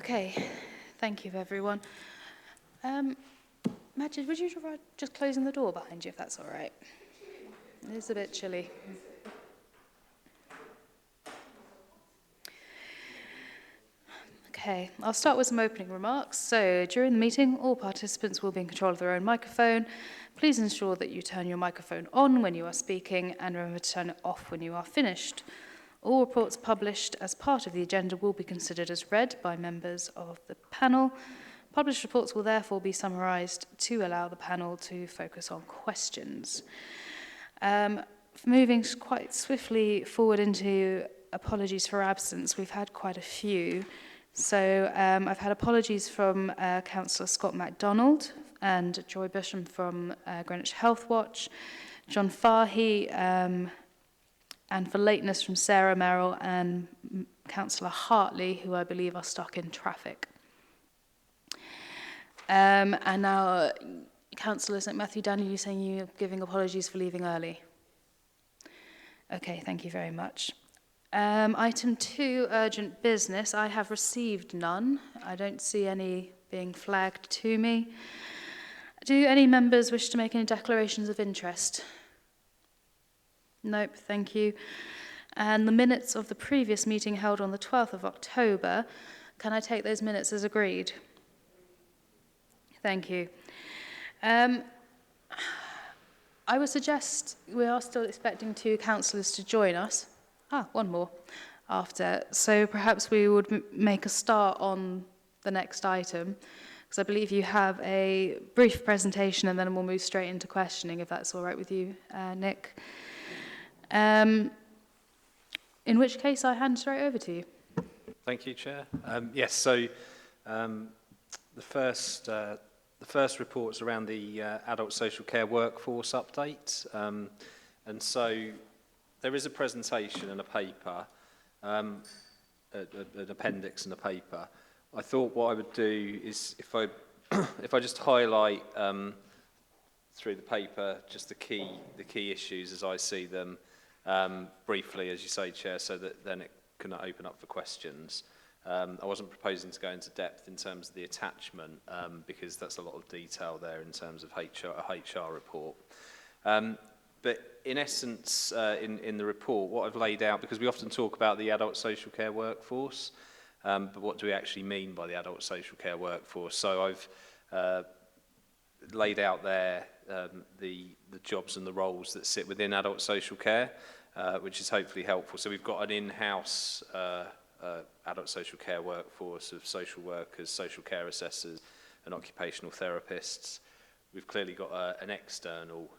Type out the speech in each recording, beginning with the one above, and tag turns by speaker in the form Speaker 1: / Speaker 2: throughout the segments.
Speaker 1: Okay, thank you, everyone. Majid, would you try just closing the door behind you, if that's all right? It is a bit chilly. Okay, I'll start with some opening remarks. So, during the meeting, all participants will be in control of their own microphone. Please ensure that you turn your microphone on when you are speaking and remember to turn it off when you are finished. All reports published as part of the agenda will be considered as read by members of the panel. Published reports will therefore be summarised to allow the panel to focus on questions. Moving quite swiftly forward into apologies for absence, we've had quite a few. So I've had apologies from Councillor Scott MacDonald and Joy Bisham from Greenwich Health Watch, John Fahy, and for lateness from Sarah Merrill and Councillor Hartley, who I believe are stuck in traffic. And now, Councillor St Matthew Daniel, you're saying you're giving apologies for leaving early. Okay, thank you very much. Item 2, urgent business. I have received none. I don't see any being flagged to me. Do any members wish to make any declarations of interest? Nope, thank you. And the minutes of the previous meeting held on the 12th of October, can I take those minutes as agreed? Thank you. I would suggest we are still expecting 2 councillors to join us. One more after. So perhaps we would make a start on the next item, because I believe you have a brief presentation and then we'll move straight into questioning, if that's all right with you, Nick. In which case I hand straight over to you.
Speaker 2: Thank you, Chair. Yes, so the first report's around the adult social care workforce update. And so there is a presentation and a paper, an appendix and a paper. I thought what I would do is if I just highlight through the paper just the key issues as I see them briefly, as you say, Chair, so that then it can open up for questions. I wasn't proposing to go into depth in terms of the attachment because that's a lot of detail there in terms of a HR report. But in essence, in the report, what I've laid out, because we often talk about the adult social care workforce, but what do we actually mean by the adult social care workforce? So I've laid out there the jobs and the roles that sit within adult social care, which is hopefully helpful. So we've got an in-house adult social care workforce of social workers, social care assessors and occupational therapists. We've clearly got an external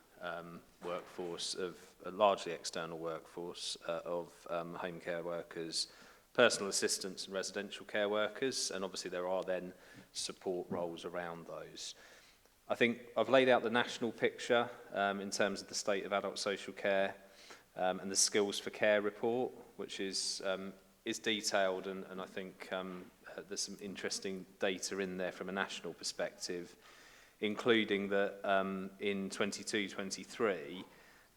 Speaker 2: workforce of a largely external workforce of home care workers, personal assistants and residential care workers, and obviously there are then support roles around those. I think I've laid out the national picture in terms of the state of adult social care and the Skills for Care report, which is detailed and I think there's some interesting data in there from a national perspective, including that in 22-23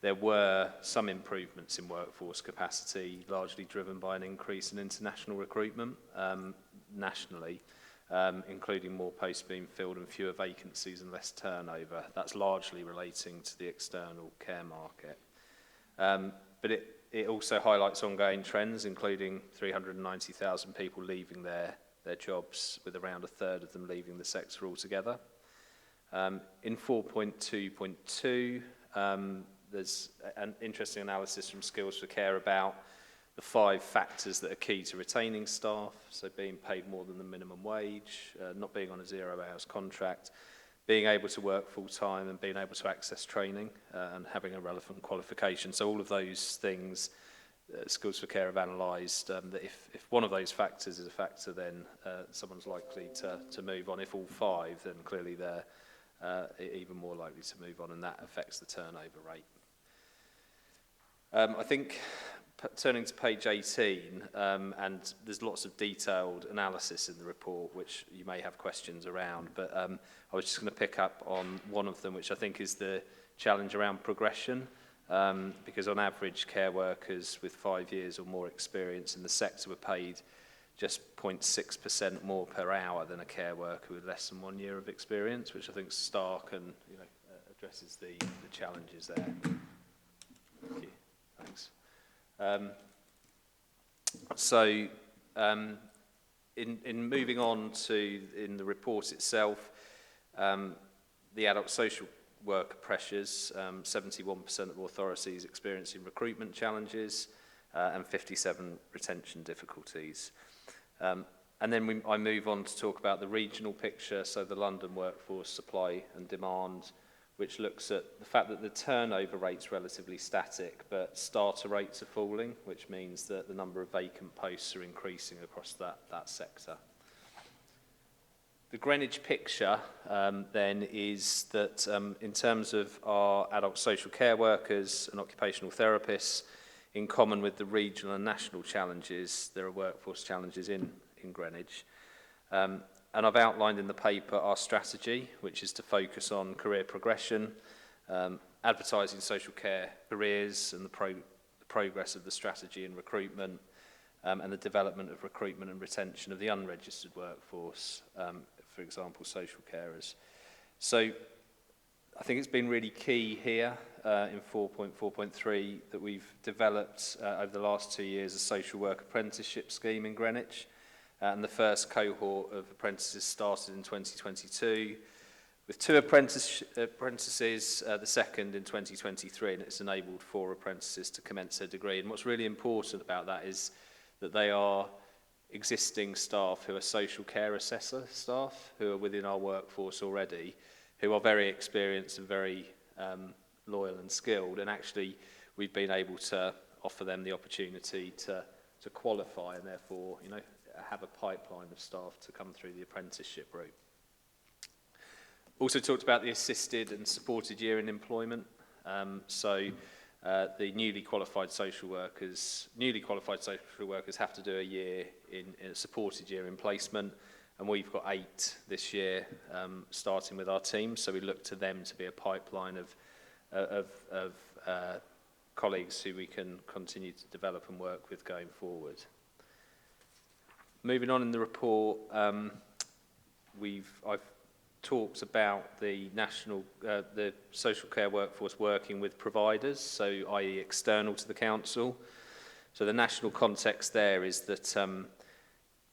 Speaker 2: there were some improvements in workforce capacity, largely driven by an increase in international recruitment nationally, including more posts being filled and fewer vacancies and less turnover. That's largely relating to the external care market. But it also highlights ongoing trends, including 390,000 people leaving their jobs, with around a third of them leaving the sector altogether. In 4.2.2, there's an interesting analysis from Skills for Care about the 5 factors that are key to retaining staff, so being paid more than the minimum wage, not being on a 0 hours contract, being able to work full-time and being able to access training and having a relevant qualification. So all of those things, Skills for Care have analysed that if one of those factors is a factor, then someone's likely to move on. If all 5, then clearly they're even more likely to move on, and that affects the turnover rate. I think turning to page 18, and there's lots of detailed analysis in the report which you may have questions around, but I was just going to pick up on one of them, which I think is the challenge around progression, because on average care workers with 5 years or more experience in the sector were paid just 0.6% more per hour than a care worker with less than 1 year of experience, which I think is stark and addresses the challenges there. Thank you. Thanks. In moving on to in the report itself, the adult social worker pressures, 71% of authorities experiencing recruitment challenges and 57 retention difficulties. And then I move on to talk about the regional picture, so the London workforce supply and demand, which looks at the fact that the turnover rate's relatively static, but starter rates are falling, which means that the number of vacant posts are increasing across that sector. The Greenwich picture then is that in terms of our adult social care workers and occupational therapists, in common with the regional and national challenges, there are workforce challenges in Greenwich. And I've outlined in the paper our strategy, which is to focus on career progression, advertising social care careers and the progress of the strategy in recruitment, and the development of recruitment and retention of the unregistered workforce, for example, social carers. So I think it's been really key here in 4.4.3 that we've developed over the last 2 years a social work apprenticeship scheme in Greenwich. And the first cohort of apprentices started in 2022 with 2 apprentices, the second in 2023, and it's enabled 4 apprentices to commence their degree. And what's really important about that is that they are existing staff who are social care assessor staff who are within our workforce already, who are very experienced and very loyal and skilled, and actually we've been able to offer them the opportunity to qualify and therefore have a pipeline of staff to come through the apprenticeship route. Also talked about the assisted and supported year in employment. The newly qualified social workers have to do a year in a supported year in placement, and we've got 8 this year, starting with our team. So we look to them to be a pipeline of colleagues who we can continue to develop and work with going forward. Moving on in the report, I've talked about the social care workforce working with providers, so i.e. external to the council. So the national context there is that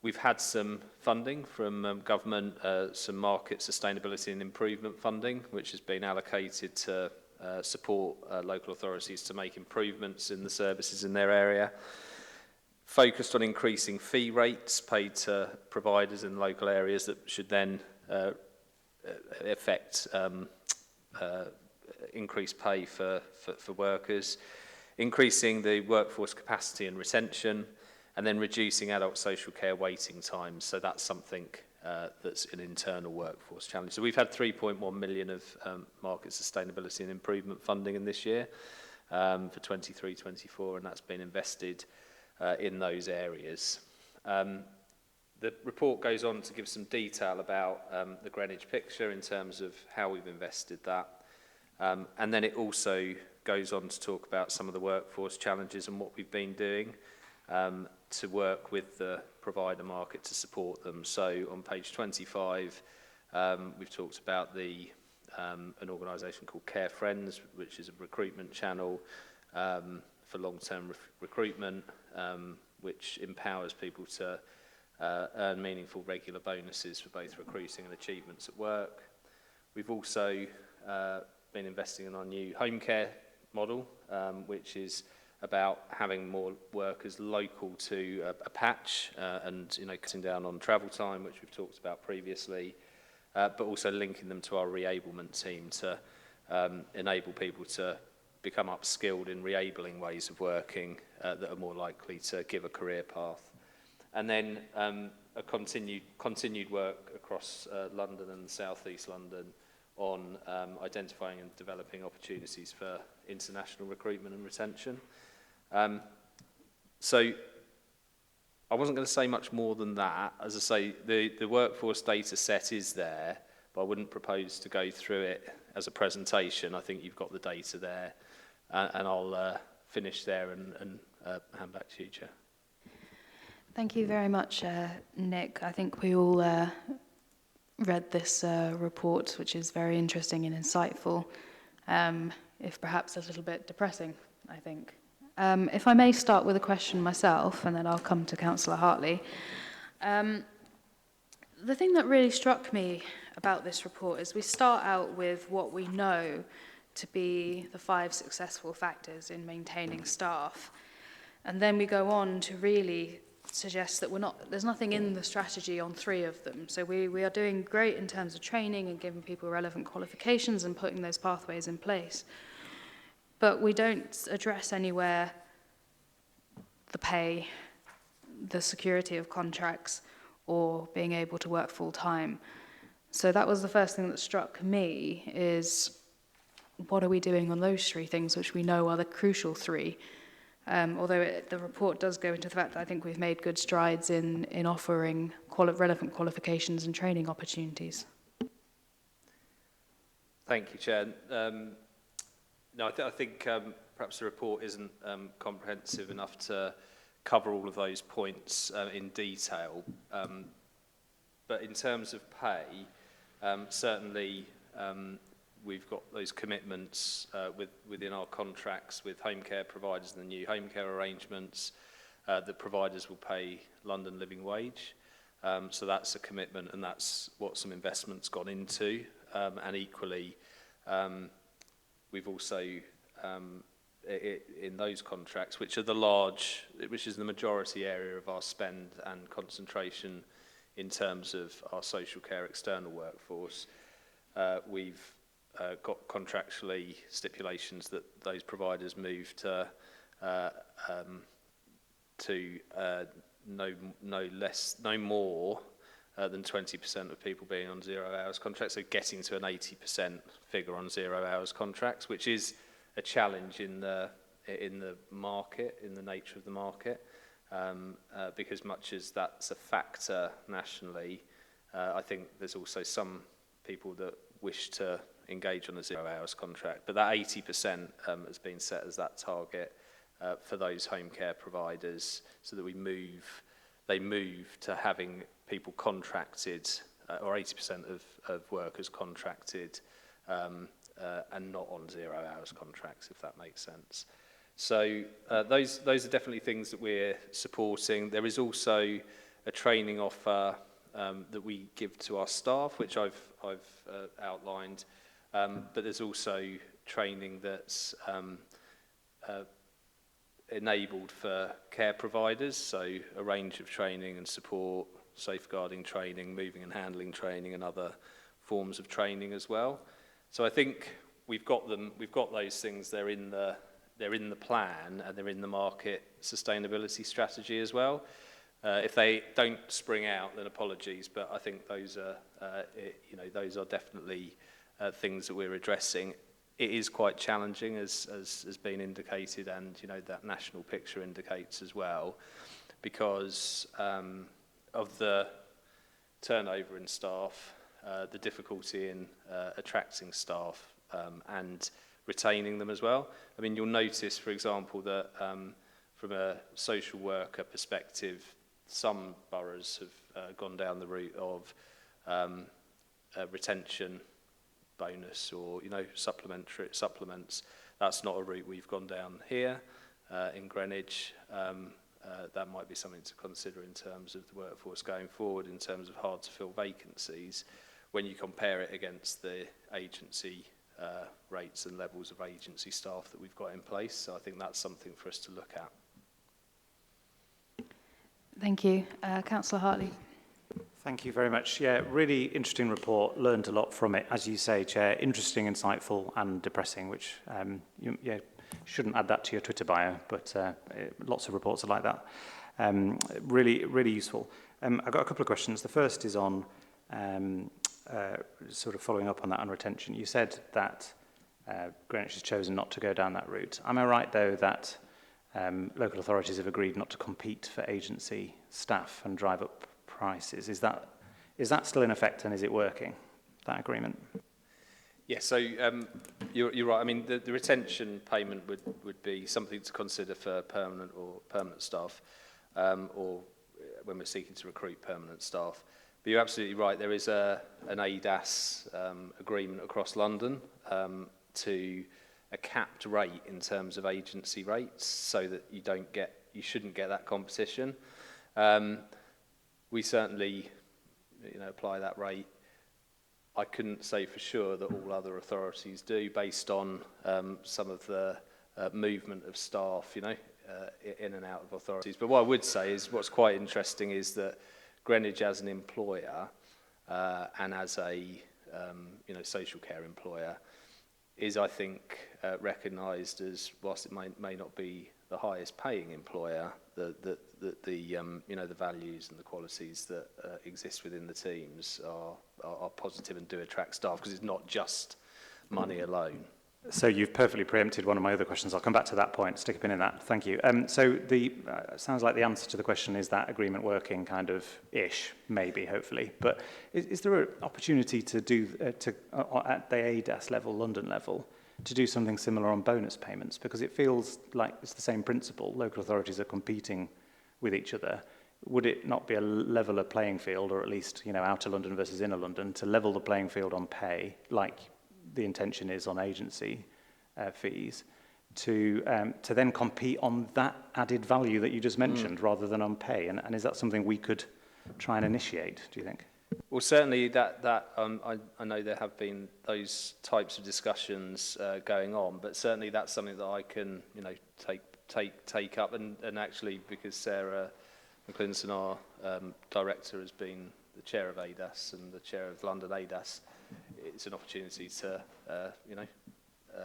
Speaker 2: we've had some funding from government, some market sustainability and improvement funding, which has been allocated to support local authorities to make improvements in the services in their area. Focused on increasing fee rates paid to providers in local areas that should then affect increased pay for workers, increasing the workforce capacity and retention, and then reducing adult social care waiting times. So that's something that's an internal workforce challenge. So we've had 3.1 million of market sustainability and improvement funding in this year for 23-24, and that's been invested in those areas. The report goes on to give some detail about the Greenwich picture in terms of how we've invested that. And then it also goes on to talk about some of the workforce challenges and what we've been doing to work with the provider market to support them. So on page 25, we've talked about an organisation called Care Friends, which is a recruitment channel for long-term recruitment, which empowers people to earn meaningful regular bonuses for both recruiting and achievements at work. We've also been investing in our new home care model, which is about having more workers local to a patch and cutting down on travel time, which we've talked about previously, but also linking them to our reablement team to enable people to become upskilled in reabling ways of working that are more likely to give a career path. And then a continued work across London and South East London on identifying and developing opportunities for international recruitment and retention. So I wasn't going to say much more than that. As I say, the workforce data set is there, but I wouldn't propose to go through it as a presentation. I think you've got the data there, and I'll finish there and hand back to you, Chair.
Speaker 1: Thank you very much, Nick. I think we all read this report, which is very interesting and insightful, if perhaps a little bit depressing, I think. If I may start with a question myself, and then I'll come to Councillor Hartley. The thing that really struck me about this report is we start out with what we know to be the 5 successful factors in maintaining staff. And then we go on to really suggest that there's nothing in the strategy on 3 of them. So we are doing great in terms of training and giving people relevant qualifications and putting those pathways in place. But we don't address anywhere the pay, the security of contracts, or being able to work full time. So that was the first thing that struck me, is what are we doing on those 3 things, which we know are the crucial 3? Although the report does go into the fact that I think we've made good strides in offering relevant qualifications and training opportunities.
Speaker 2: Thank you, Chair. No, I think perhaps the report isn't comprehensive enough to cover all of those points in detail. But in terms of pay, certainly we've got those commitments within our contracts with home care providers and the new home care arrangements that providers will pay London living wage. So that's a commitment, and that's what some investment's gone into. And equally, we've also, in those contracts, which is the majority area of our spend and concentration in terms of our social care external workforce, we've got contractually stipulations that those providers move to no more than 20% of people being on 0 hours contracts, so getting to an 80% figure on 0 hours contracts, which is a challenge in the market, in the nature of the market, because much as that's a factor nationally, I think there's also some people that wish to engage on a 0 hours contract, but that 80% has been set as that target for those home care providers, so that they move to having people contracted, or 80% of workers contracted, and not on 0 hours contracts, if that makes sense. So those are definitely things that we're supporting. There is also a training offer that we give to our staff, which I've outlined, but there's also training that's enabled for care providers, so a range of training and support, safeguarding training, moving and handling training, and other forms of training as well. So I think we've got those things. They're in the plan, and they're in the market sustainability strategy as well. If they don't spring out, then apologies, but I think those are definitely things that we're addressing. It is quite challenging, as has been indicated, and that national picture indicates as well, because of the turnover in staff, the difficulty in attracting staff and retaining them as well. I mean, you'll notice, for example, that from a social worker perspective, some boroughs have gone down the route of retention bonus, or supplements. That's not a route we've gone down here in Greenwich. That might be something to consider in terms of the workforce going forward, in terms of hard to fill vacancies, when you compare it against the agency rates and levels of agency staff that we've got in place. So I think that's something for us to look at.
Speaker 1: Thank you. Councillor Hartley.
Speaker 3: Thank you very much. Yeah, really interesting report. Learned a lot from it. As you say, Chair, interesting, insightful and depressing, which you shouldn't add that to your Twitter bio, but lots of reports are like that. Really, really useful. I've got a couple of questions. The first is on sort of following up on that on retention. You said that Greenwich has chosen not to go down that route. Am I right, though, that local authorities have agreed not to compete for agency staff and drive up prices? Is that still in effect, and is it working, that agreement?
Speaker 2: Yeah, so you're right. I mean, the retention payment would be something to consider for permanent staff, or when we're seeking to recruit permanent staff. But you're absolutely right. There is an ADAS agreement across London to a capped rate in terms of agency rates, so that you shouldn't get that competition. We certainly, apply that rate. I couldn't say for sure that all other authorities do, based on some of the movement of staff, in and out of authorities. But what I would say is, what's quite interesting is that Greenwich, as an employer and as a social care employer, is, I think, recognised as, whilst it may not be the highest paying employer, the values and the qualities that exist within the teams are positive and do attract staff, because it's not just money alone.
Speaker 3: So you've perfectly preempted one of my other questions. I'll come back to that point, stick a pin in that. Thank you. So sounds like the answer to the question is that agreement working kind of ish, maybe, hopefully. But is there an opportunity to do, at the ADAS level, London level, to do something similar on bonus payments? Because it feels like it's the same principle. Local authorities are competing with each other. Would it not be a leveler playing field, or at least, outer London versus inner London, to level the playing field on pay, like the intention is on agency fees, to then compete on that added value that you just mentioned, rather than on pay? And is that something we could try and initiate, do you think?
Speaker 2: Well, certainly I know there have been those types of discussions going on, but certainly that's something that I can take up, and actually, because Sarah McClinton, our director, has been the chair of ADAS and the chair of London ADAS, it's an opportunity to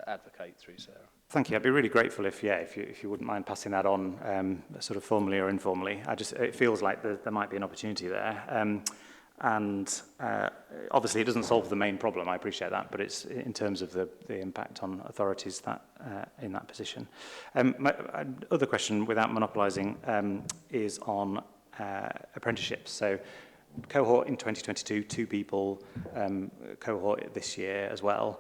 Speaker 2: advocate through Sarah. Thank
Speaker 3: you. I'd be really grateful if you wouldn't mind passing that on, sort of formally or informally. It feels like there might be an opportunity there. And obviously it doesn't solve the main problem, I appreciate that, but it's in terms of the impact on authorities that in that position. My other question, without monopolising, is on apprenticeships. So cohort in 2022, 2 people, cohort this year as well.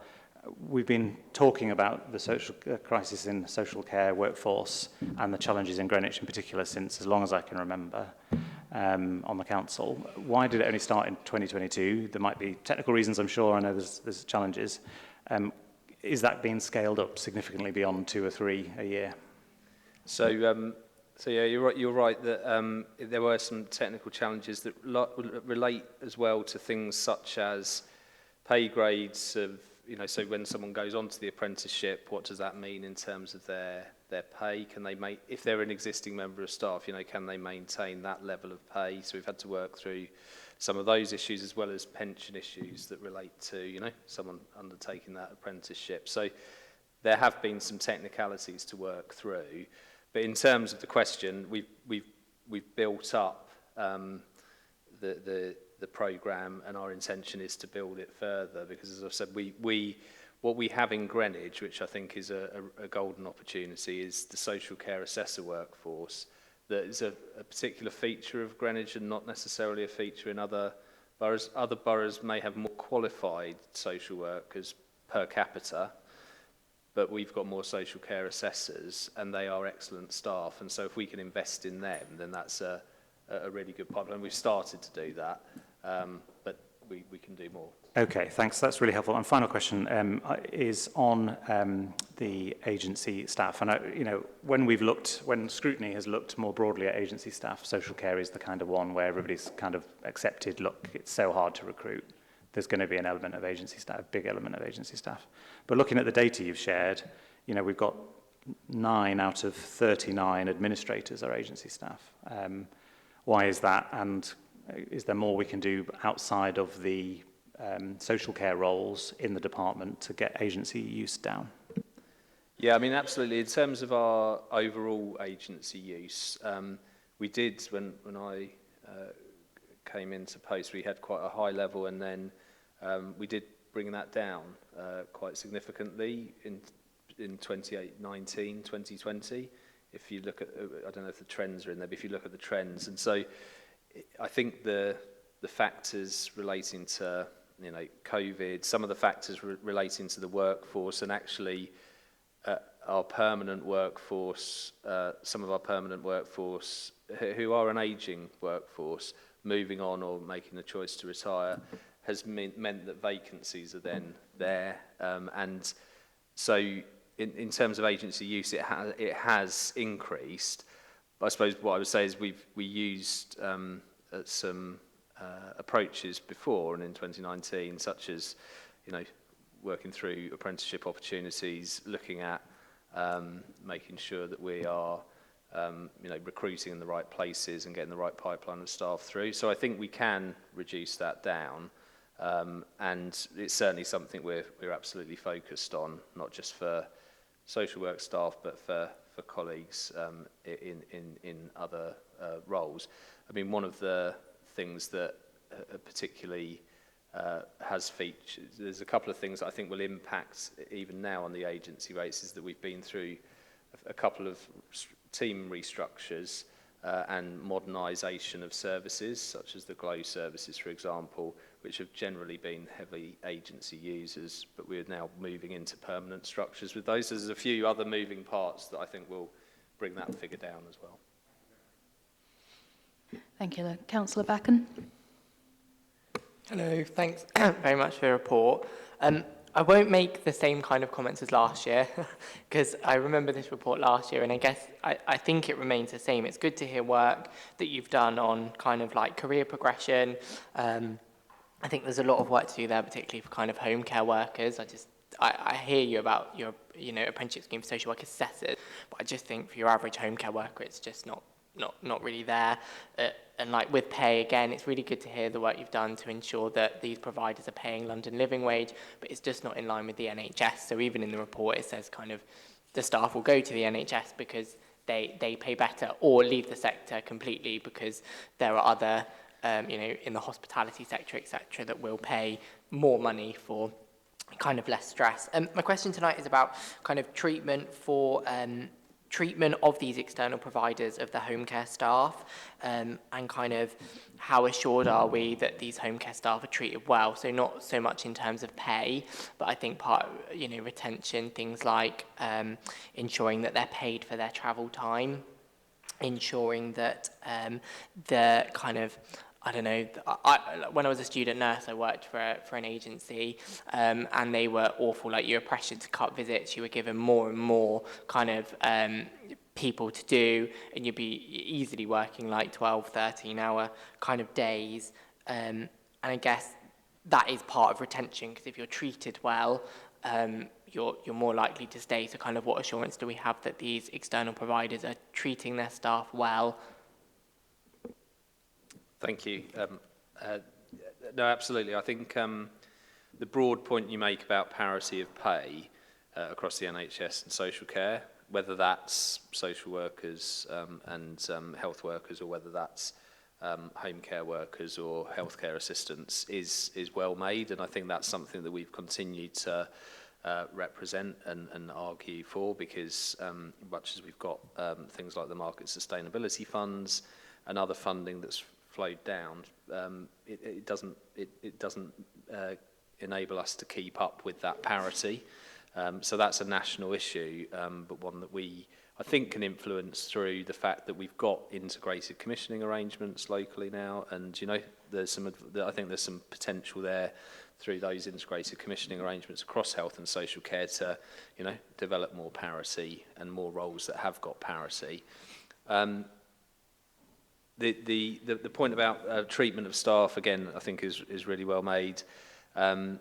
Speaker 3: We've been talking about the social crisis in social care workforce and the challenges in Greenwich in particular since as long as I can remember. On the council. Why did it only start in 2022? There might be technical reasons, I'm sure. I know there's challenges. Is that being scaled up significantly beyond 2 or 3 a year?
Speaker 2: So yeah, you're right that there were some technical challenges that relate as well to things such as pay grades of, so when someone goes on to the apprenticeship, what does that mean in terms of their pay? Can they if they're an existing member of staff, can they maintain that level of pay? So we've had to work through some of those issues, as well as pension issues that relate to, someone undertaking that apprenticeship. So there have been some technicalities to work through. But in terms of the question, we've built up the programme, and our intention is to build it further, because, as I've said, what we have in Greenwich, which I think is a golden opportunity, is the social care assessor workforce. That is a particular feature of Greenwich and not necessarily a feature in other boroughs. Other boroughs may have more qualified social workers per capita, but we've got more social care assessors, and they are excellent staff. And so if we can invest in them, then that's a really good pipeline. We've started to do that, but we can do more.
Speaker 3: Okay, thanks. That's really helpful. And final question is on the agency staff. And when Scrutiny has looked more broadly at agency staff, social care is the kind of one where everybody's kind of accepted, look, it's so hard to recruit. There's going to be an element of agency staff, a big element of agency staff. But looking at the data you've shared, we've got 9 out of 39 administrators are agency staff. Why is that? And is there more we can do outside of the social care roles in the department to get agency use down?
Speaker 2: Yeah, I mean, absolutely. In terms of our overall agency use, we did, when I came into post, we had quite a high level, and then we did bring that down quite significantly in 2019, 2020. If you look at, I don't know if the trends are in there, but if you look at the trends, and so I think the factors relating to COVID, some of the factors relating to the workforce, and actually our permanent workforce, some of our permanent workforce, who are an ageing workforce, moving on or making the choice to retire, has meant that vacancies are then there. And so in terms of agency use, it has increased. But I suppose what I would say is we used some approaches before and in 2019, such as, working through apprenticeship opportunities, looking at making sure that we are, recruiting in the right places and getting the right pipeline of staff through. So I think we can reduce that down, and it's certainly something we're absolutely focused on, not just for social work staff, but for colleagues in other roles. I mean, one of the things that particularly has featured, there's a couple of things that I think will impact even now on the agency rates, is that we've been through a couple of team restructures and modernisation of services, such as the GLOW services, for example, which have generally been heavy agency users, but we're now moving into permanent structures with those. There's a few other moving parts that I think will bring that figure down as well.
Speaker 1: Thank you. Councillor Backen.
Speaker 4: Hello, thanks very much for your report. I won't make the same kind of comments as last year because I remember this report last year, and I guess I think it remains the same. It's good to hear work that you've done on kind of like career progression. I think there's a lot of work to do there, particularly for kind of home care workers. I hear you about your apprenticeship scheme for social work assessors, but I just think for your average home care worker, it's just not really there. And like with pay, again, it's really good to hear the work you've done to ensure that these providers are paying London living wage, but it's just not in line with the NHS. So even in the report, it says kind of the staff will go to the NHS because they pay better, or leave the sector completely because there are other, in the hospitality sector, etc., that will pay more money for kind of less stress. My question tonight is about kind of treatment of these external providers of the home care staff, and kind of how assured are we that these home care staff are treated well? So not so much in terms of pay, but I think retention, things like ensuring that they're paid for their travel time, ensuring that the kind of, when I was a student nurse, I worked for an agency, and they were awful. Like, you were pressured to cut visits, you were given more and more kind of people to do, and you'd be easily working like 12, 13-hour kind of days. And I guess that is part of retention, because if you're treated well, you're more likely to stay. So kind of what assurance do we have that these external providers are treating their staff well?
Speaker 2: Thank you. No, absolutely. I think the broad point you make about parity of pay across the NHS and social care, whether that's social workers and health workers, or whether that's home care workers or healthcare assistants, is well made, and I think that's something that we've continued to represent and argue for, because much as we've got things like the market sustainability funds and other funding that's flowed down, it doesn't enable us to keep up with that parity. So that's a national issue, but one that I think can influence through the fact that we've got integrated commissioning arrangements locally now, and I think there's some potential there through those integrated commissioning arrangements across health and social care to develop more parity and more roles that have got parity. The point about treatment of staff, again, I think is really well made. The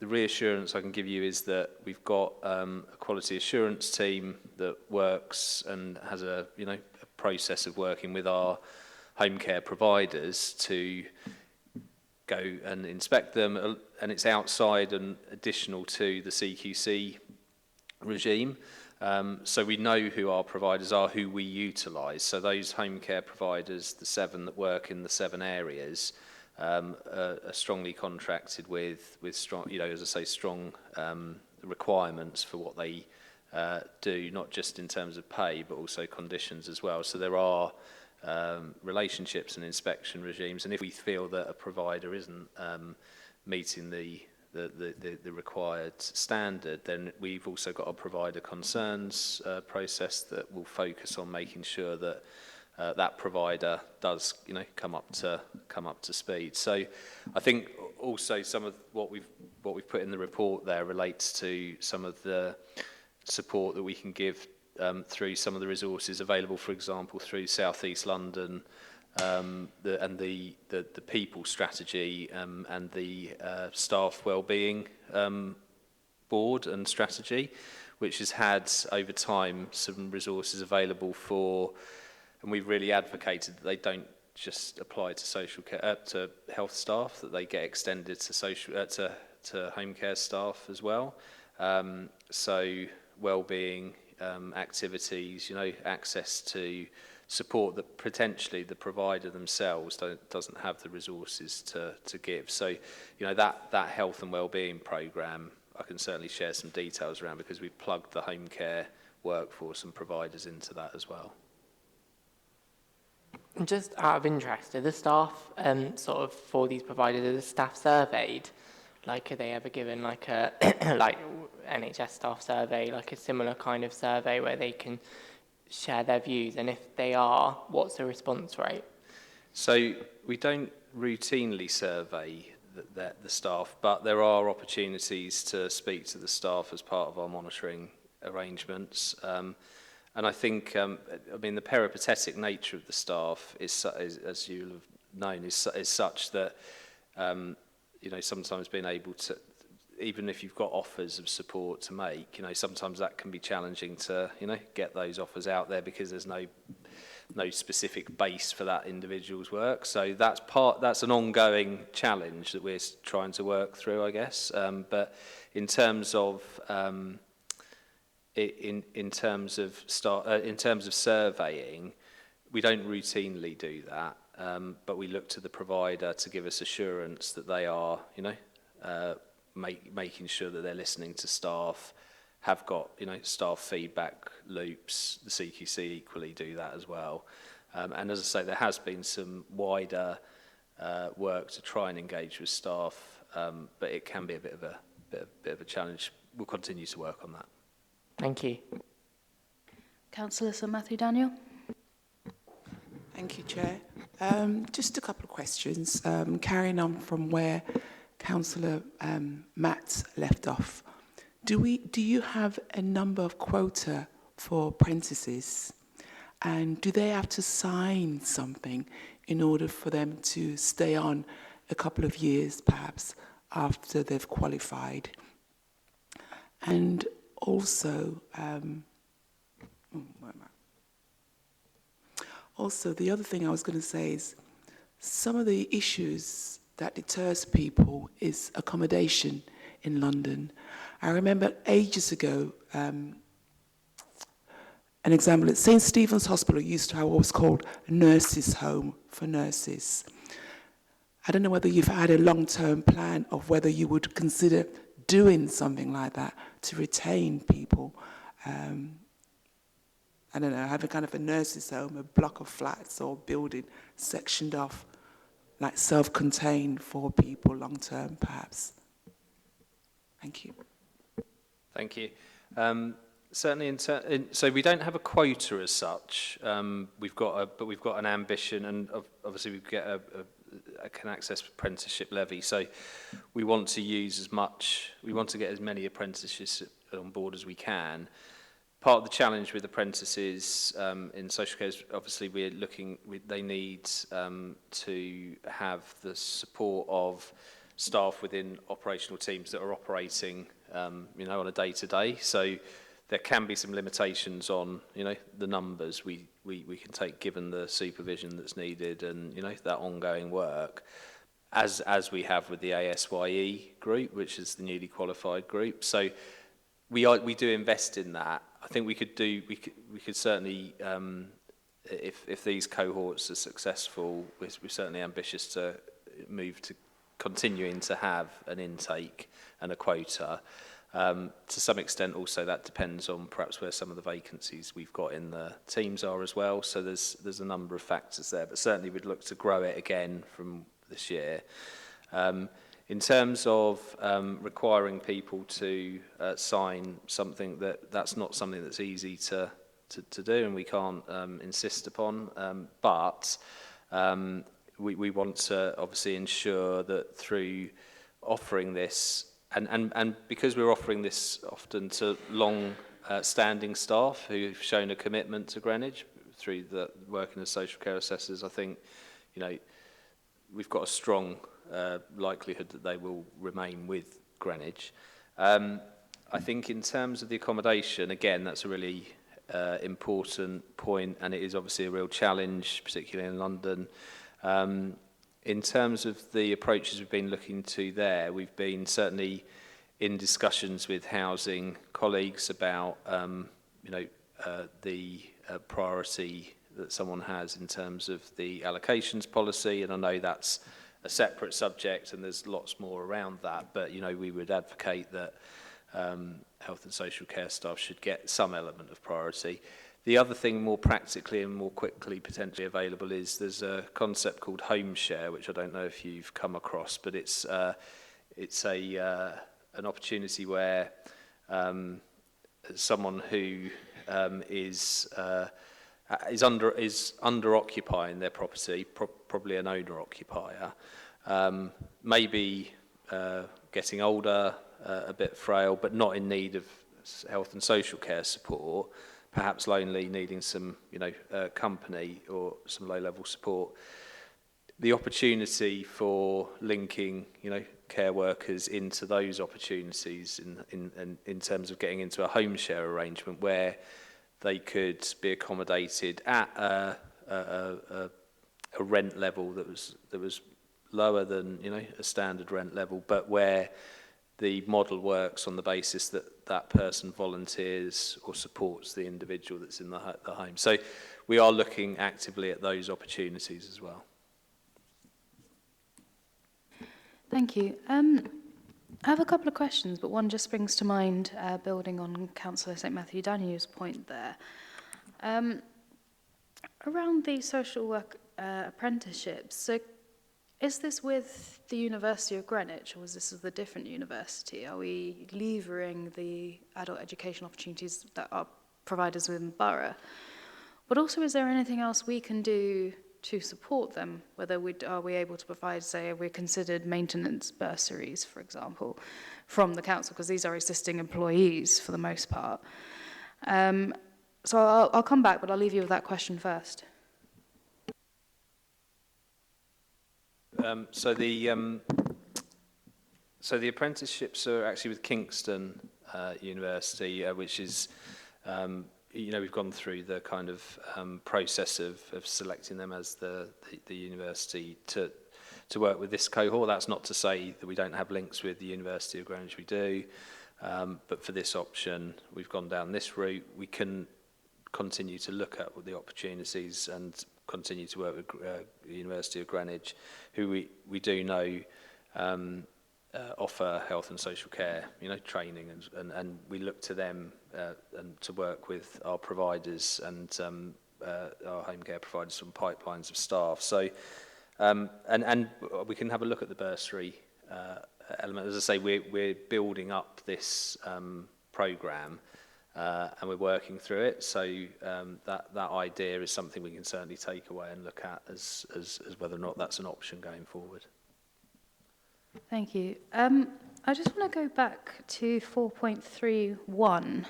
Speaker 2: reassurance I can give you is that we've got a quality assurance team that works and has a process of working with our home care providers to go and inspect them, and it's outside and additional to the CQC regime. So we know who our providers are, who we utilise. So those home care providers, the 7 that work in the 7 areas, are strongly contracted with strong, as I say, strong requirements for what they do, not just in terms of pay, but also conditions as well. So there are relationships and inspection regimes, and if we feel that a provider isn't meeting the the required standard, then we've also got a provider concerns process that will focus on making sure that that provider does, come up to speed. So I think also some of what we've put in the report there relates to some of the support that we can give through some of the resources available, for example, through South East London, the people strategy and the staff wellbeing board and strategy, which has had over time some resources available for, and we've really advocated that they don't just apply to social care, to health staff, that they get extended to to home care staff as well. So wellbeing activities, access to support that potentially the provider themselves doesn't have the resources to give. So, that health and wellbeing programme, I can certainly share some details around, because we've plugged the home care workforce and providers into that as well.
Speaker 4: Just out of interest, are the staff sort of for these providers, are the staff surveyed? Like, are they ever given like a like NHS staff survey, like a similar kind of survey where they can share their views? And if they are, what's the response rate?
Speaker 2: So we don't routinely survey the staff, but there are opportunities to speak to the staff as part of our monitoring arrangements. And I think, the peripatetic nature of the staff is as you'll have known, is such that, sometimes being able to, even if you've got offers of support to make, sometimes that can be challenging to, get those offers out there, because there's no specific base for that individual's work. So that's an ongoing challenge that we're trying to work through, I guess. But in terms of in terms of surveying, we don't routinely do that, but we look to the provider to give us assurance that they are, making sure that they're listening to staff, have got, staff feedback loops. The CQC equally do that as well. And as I say, there has been some wider work to try and engage with staff, but it can be a bit of a challenge. We'll continue to work on that.
Speaker 4: Thank you.
Speaker 1: Councillor Sir Matthew Daniel.
Speaker 5: Thank you, Chair. Just a couple of questions. Carrying on from where Councillor Matt left off, do you have a number of quota for apprentices, and do they have to sign something in order for them to stay on a couple of years, perhaps after they've qualified? And also, the other thing I was going to say is some of the issues that deters people is accommodation in London. I remember ages ago, an example at St. Stephen's Hospital used to have what was called a nurses' home for nurses. I don't know whether you've had a long-term plan of whether you would consider doing something like that to retain people. I don't know, having kind of a nurses' home, a block of flats or building sectioned off, like self-contained for people long-term, perhaps. Thank you.
Speaker 2: Thank you. Certainly, so we don't have a quota as such. We've got an ambition, and obviously we get a can access apprenticeship levy. So we want to get as many apprentices on board as we can. Part of the challenge with apprentices in social care is obviously they need to have the support of staff within operational teams that are operating, on a day-to-day. So there can be some limitations on, the numbers we can take given the supervision that's needed and, that ongoing work, as we have with the ASYE group, which is the newly qualified group. So we do invest in that. I think we could certainly, if these cohorts are successful, we're certainly ambitious to move to continuing to have an intake and a quota. To some extent also that depends on perhaps where some of the vacancies we've got in the teams are as well. So there's a number of factors there, but certainly we'd look to grow it again from this year. In terms of requiring people to sign something, that's not something that's easy to do, and we can't insist upon. But we want to obviously ensure that through offering this, and because we're offering this often to long-standing staff who've shown a commitment to Greenwich through the working as social care assessors, I think, you know, we've got a strong likelihood that they will remain with Greenwich. I think in terms of the accommodation, again, that's a really important point, and it is obviously a real challenge, particularly in London. In terms of the approaches we've been looking to there, we've been certainly in discussions with housing colleagues about the priority that someone has in terms of the allocations policy, and I know that's a separate subject and there's lots more around that, but we would advocate that health and social care staff should get some element of priority. The other thing more practically and more quickly potentially available is there's a concept called home share, which I don't know if you've come across, but it's an opportunity where someone who is under occupying their property, probably an owner occupier, maybe getting older, a bit frail, but not in need of health and social care support, perhaps lonely, needing some company or some low-level support. The opportunity for linking care workers into those opportunities in terms of getting into a home share arrangement where they could be accommodated at a rent level that was lower than a standard rent level, but where the model works on the basis that that person volunteers or supports the individual that's in the home. So we are looking actively at those opportunities as well.
Speaker 1: Thank you. I have a couple of questions, but one just springs to mind, building on Councillor St Matthew Danu's point there. Around the social work apprenticeships, so is this with the University of Greenwich, or is this with a different university? Are we levering the adult education opportunities that are providers within the borough? But also, is there anything else we can do to support them? Whether are we able to provide, say, we're considered maintenance bursaries, for example, from the council, because these are existing employees for the most part. So I'll come back, but I'll leave you with that question first.
Speaker 2: So the apprenticeships are actually with Kingston University, which is, we've gone through the kind of process of selecting them as the university to work with this cohort. That's not to say that we don't have links with the University of Greenwich, we do, but for this option, we've gone down this route. We can continue to look at the opportunities and continue to work with the University of Greenwich, who we do know offer health and social care, training, and we look to them and to work with our providers and our home care providers from pipelines of staff. So, and we can have a look at the bursary element. As I say, we're building up this programme. And we're working through it, so that idea is something we can certainly take away and look at as whether or not that's an option going forward.
Speaker 1: Thank you. I just want to go back to 4.31,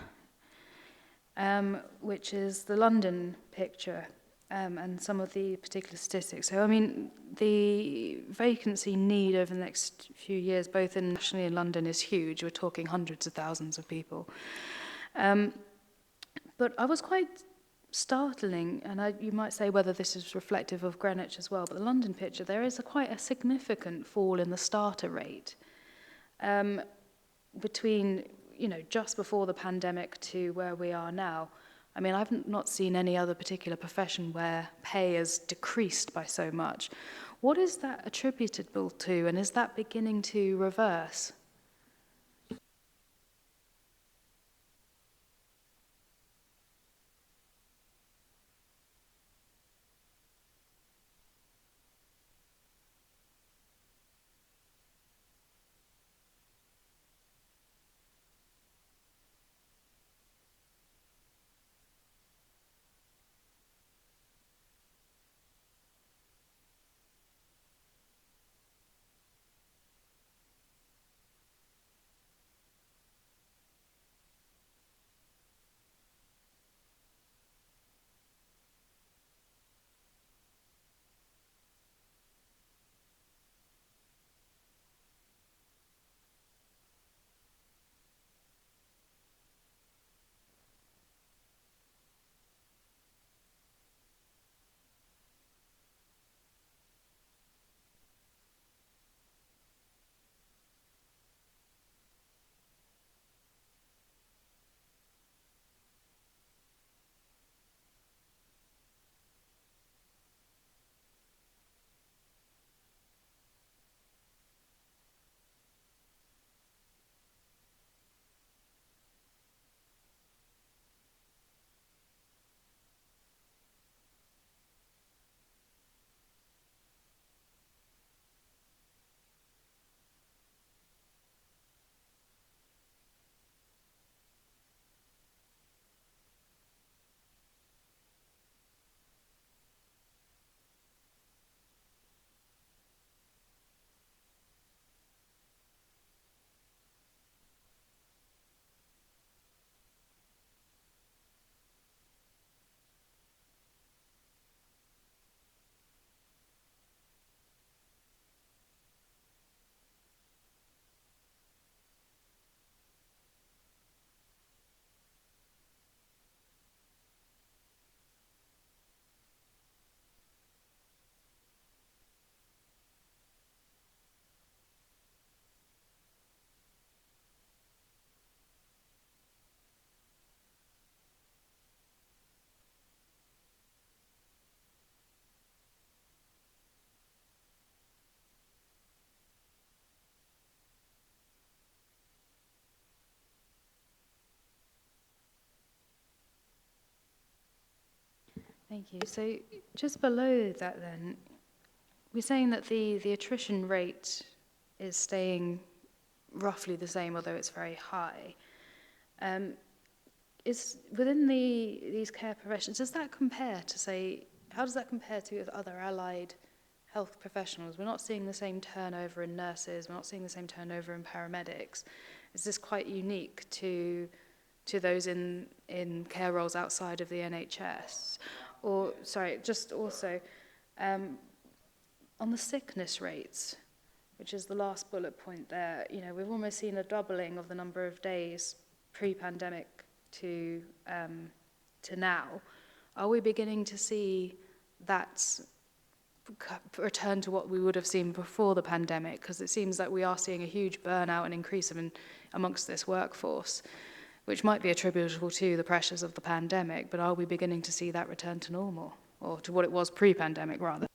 Speaker 1: which is the London picture and some of the particular statistics. So, I mean, the vacancy need over the next few years, both nationally and London, is huge. We're talking hundreds of thousands of people. But I was quite startling, and you might say whether this is reflective of Greenwich as well, but the London picture, there is quite a significant fall in the starter rate between, just before the pandemic to where we are now. I mean, I've not seen any other particular profession where pay has decreased by so much. What is that attributable to, and is that beginning to reverse? Thank you. So just below that then, we're saying that the attrition rate is staying roughly the same, although it's very high. Is within these care professions, does that compare to, say, how does that compare to other allied health professionals? We're not seeing the same turnover in nurses, we're not seeing the same turnover in paramedics. Is this quite unique to those in care roles outside of the NHS? Or, sorry, just also, on the sickness rates, which is the last bullet point there, you know, we've almost seen a doubling of the number of days pre-pandemic to now. Are we beginning to see that return to what we would have seen before the pandemic? Because it seems like we are seeing a huge burnout and increase amongst this workforce, which might be attributable to the pressures of the pandemic, but are we beginning to see that return to normal, or to what it was pre-pandemic rather?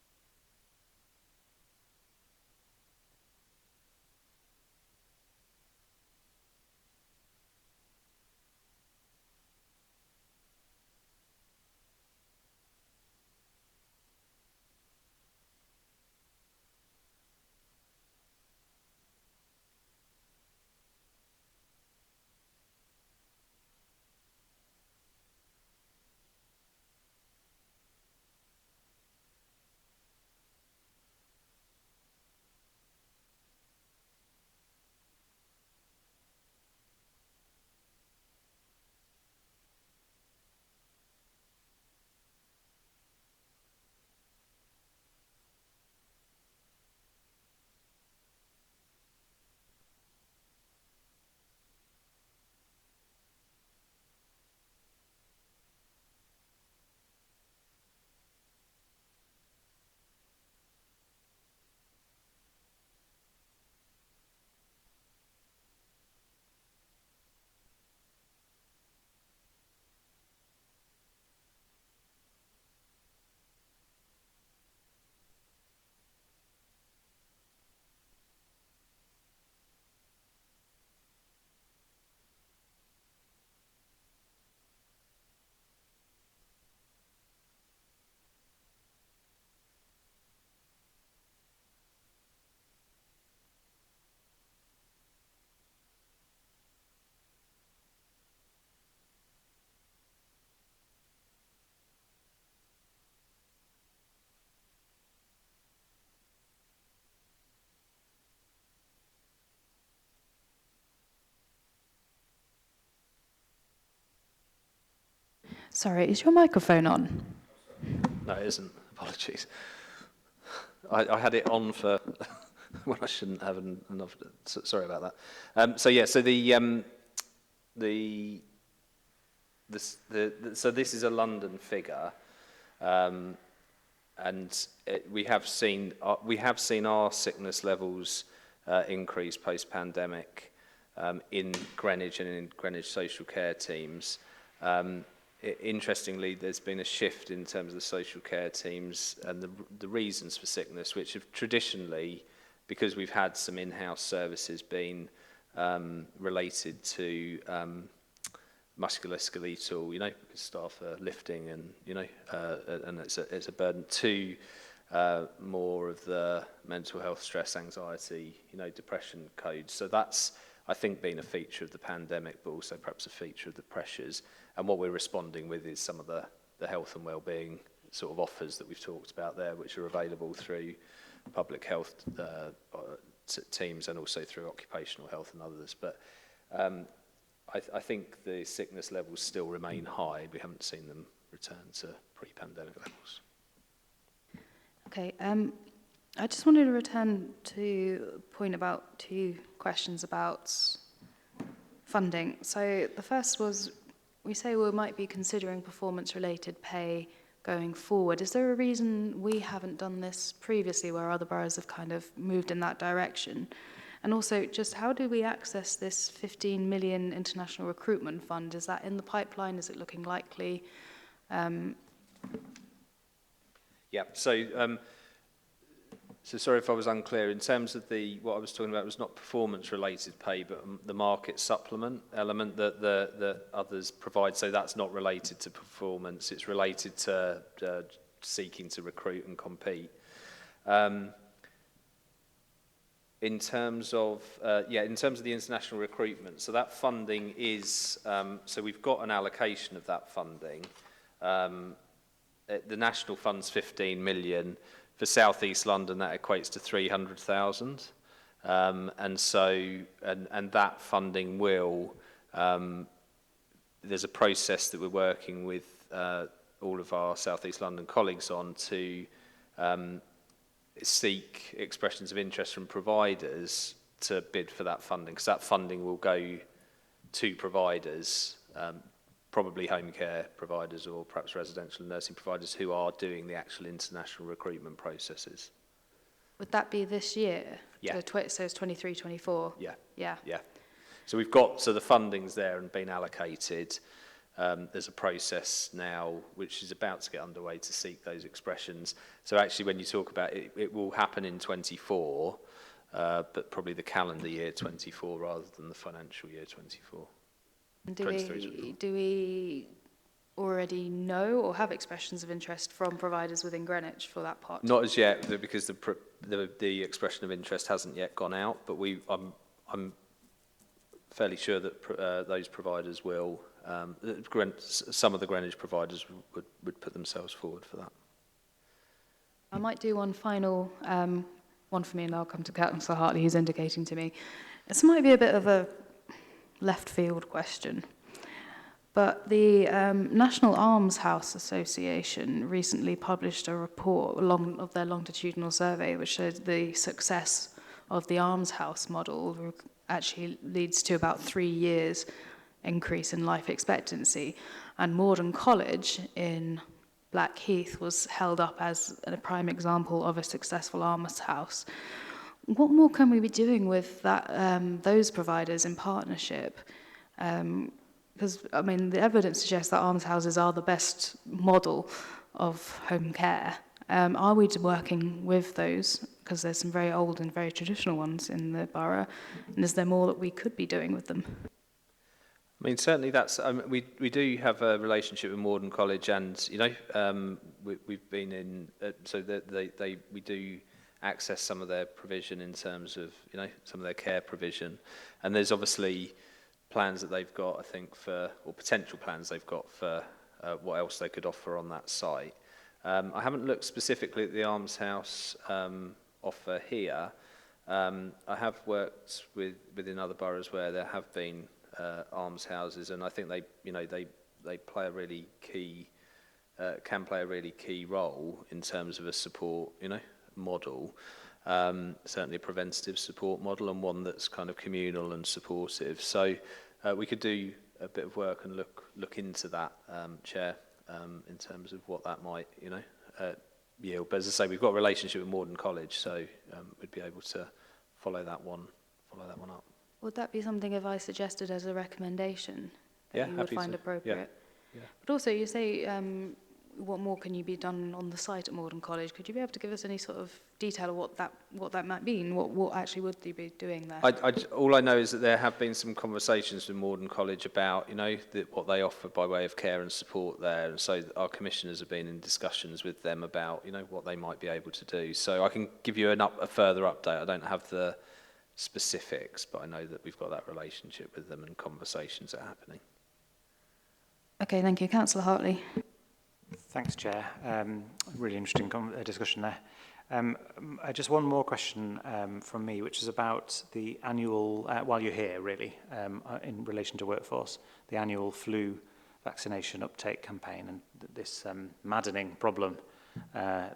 Speaker 1: Sorry, is your microphone on?
Speaker 2: No, it isn't. Apologies. I had it on for when I shouldn't have enough. Sorry about that. So this is a London figure, and we have seen our sickness levels increase post-pandemic in Greenwich and in Greenwich social care teams. Interestingly, there's been a shift in terms of the social care teams and the reasons for sickness, which have traditionally, because we've had some in-house services, been related to musculoskeletal, you know, because staff are lifting and, you know, and it's a burden, to more of the mental health, stress, anxiety, you know, depression codes. So that's, I think, been a feature of the pandemic, but also perhaps a feature of the pressures. And what we're responding with is some of the health and wellbeing sort of offers that we've talked about there, which are available through public health teams and also through occupational health and others. But I think the sickness levels still remain high. We haven't seen them return to pre-pandemic levels.
Speaker 1: Okay, I just wanted to return to a point about two questions about funding. So the first was, we say we might be considering performance-related pay going forward. Is there a reason we haven't done this previously where other boroughs have kind of moved in that direction? And also, just how do we access this 15 million international recruitment fund? Is that in the pipeline? Is it looking likely?
Speaker 2: Yeah, so So sorry if I was unclear. In terms of what I was talking about was not performance-related pay, but the market supplement element that others provide. So that's not related to performance. It's related to seeking to recruit and compete. In terms of the international recruitment, so that funding is so we've got an allocation of that funding. The national fund's 15 million. For South East London, that equates to 300,000, and that funding will. There's a process that we're working with all of our South East London colleagues on to seek expressions of interest from providers to bid for that funding, because that funding will go to providers. Probably home care providers or perhaps residential and nursing providers who are doing the actual international recruitment processes.
Speaker 1: Would that be this year?
Speaker 2: Yeah.
Speaker 1: So it's 23, 24?
Speaker 2: Yeah.
Speaker 1: Yeah.
Speaker 2: Yeah. So the funding's there and been allocated. There's a process now which is about to get underway to seek those expressions. So actually when you talk about it, it will happen in 24, but probably the calendar year 24 rather than the financial year 24.
Speaker 1: Do we already know or have expressions of interest from providers within Greenwich for that part?
Speaker 2: Not as yet, because the expression of interest hasn't yet gone out. But I'm fairly sure that those providers will. Some of the Greenwich providers would put themselves forward for that.
Speaker 1: I might do one final one for me, and I'll come to Councillor Hartley, who's indicating to me. This might be a bit of a left field question, but the National Arms House Association recently published a report of their longitudinal survey which showed the success of the Arms House model actually leads to about 3 years increase in life expectancy, and Morden College in Blackheath was held up as a prime example of a successful arms house. What more can we be doing with that, those providers in partnership? Because, I mean, the evidence suggests that arms houses are the best model of home care. Are we working with those? Because there's some very old and very traditional ones in the borough. And is there more that we could be doing with them?
Speaker 2: I mean, certainly that's. We do have a relationship with Morden College, and we've been in. So we do access some of their provision in terms of some of their care provision, and there's obviously plans that they've got, I think, or potential plans they've got for what else they could offer on that site. I haven't looked specifically at the Arms House offer here. I have worked within other boroughs where there have been arms houses, and I think they play a really key can play a really key role in terms of a support model, certainly a preventative support model, and one that's kind of communal and supportive. So we could do a bit of work and look into that, Chair, in terms of what that might yield. But as I say, we've got a relationship with Morden College, so we'd be able to follow that one up.
Speaker 1: Would that be something if I suggested as a recommendation that you would find appropriate?
Speaker 2: Yeah.
Speaker 1: But also, you say, what more can you be done on the site at Morden College? Could you be able to give us any sort of detail of what that might mean? What actually would you be doing there?
Speaker 2: All I know is that there have been some conversations with Morden College about what they offer by way of care and support there, and so our commissioners have been in discussions with them about what they might be able to do. So I can give you a further update. I don't have the specifics, but I know that we've got that relationship with them and conversations are happening.
Speaker 1: Okay, thank you. Councillor Hartley.
Speaker 3: Thanks, Chair. Really interesting discussion there. Just one more question from me, which is about the annual, while you're here really, in relation to workforce, the annual flu vaccination uptake campaign, and this maddening problem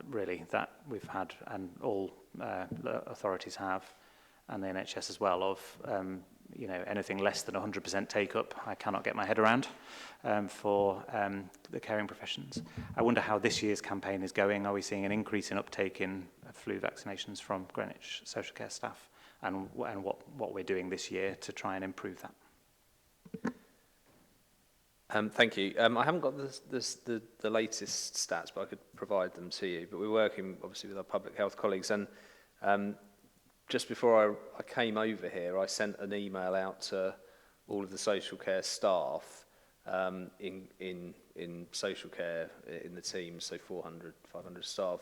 Speaker 3: really that we've had, and all authorities have, and the NHS as well, of anything less than 100% take up, I cannot get my head around for the caring professions. I wonder how this year's campaign is going. Are we seeing an increase in uptake in flu vaccinations from Greenwich social care staff, and what we're doing this year to try and improve that?
Speaker 2: Thank you. I haven't got the latest stats, but I could provide them to you. But we're working obviously with our public health colleagues, and Just before I came over here, I sent an email out to all of the social care staff in social care in the team, so 400, 500 staff,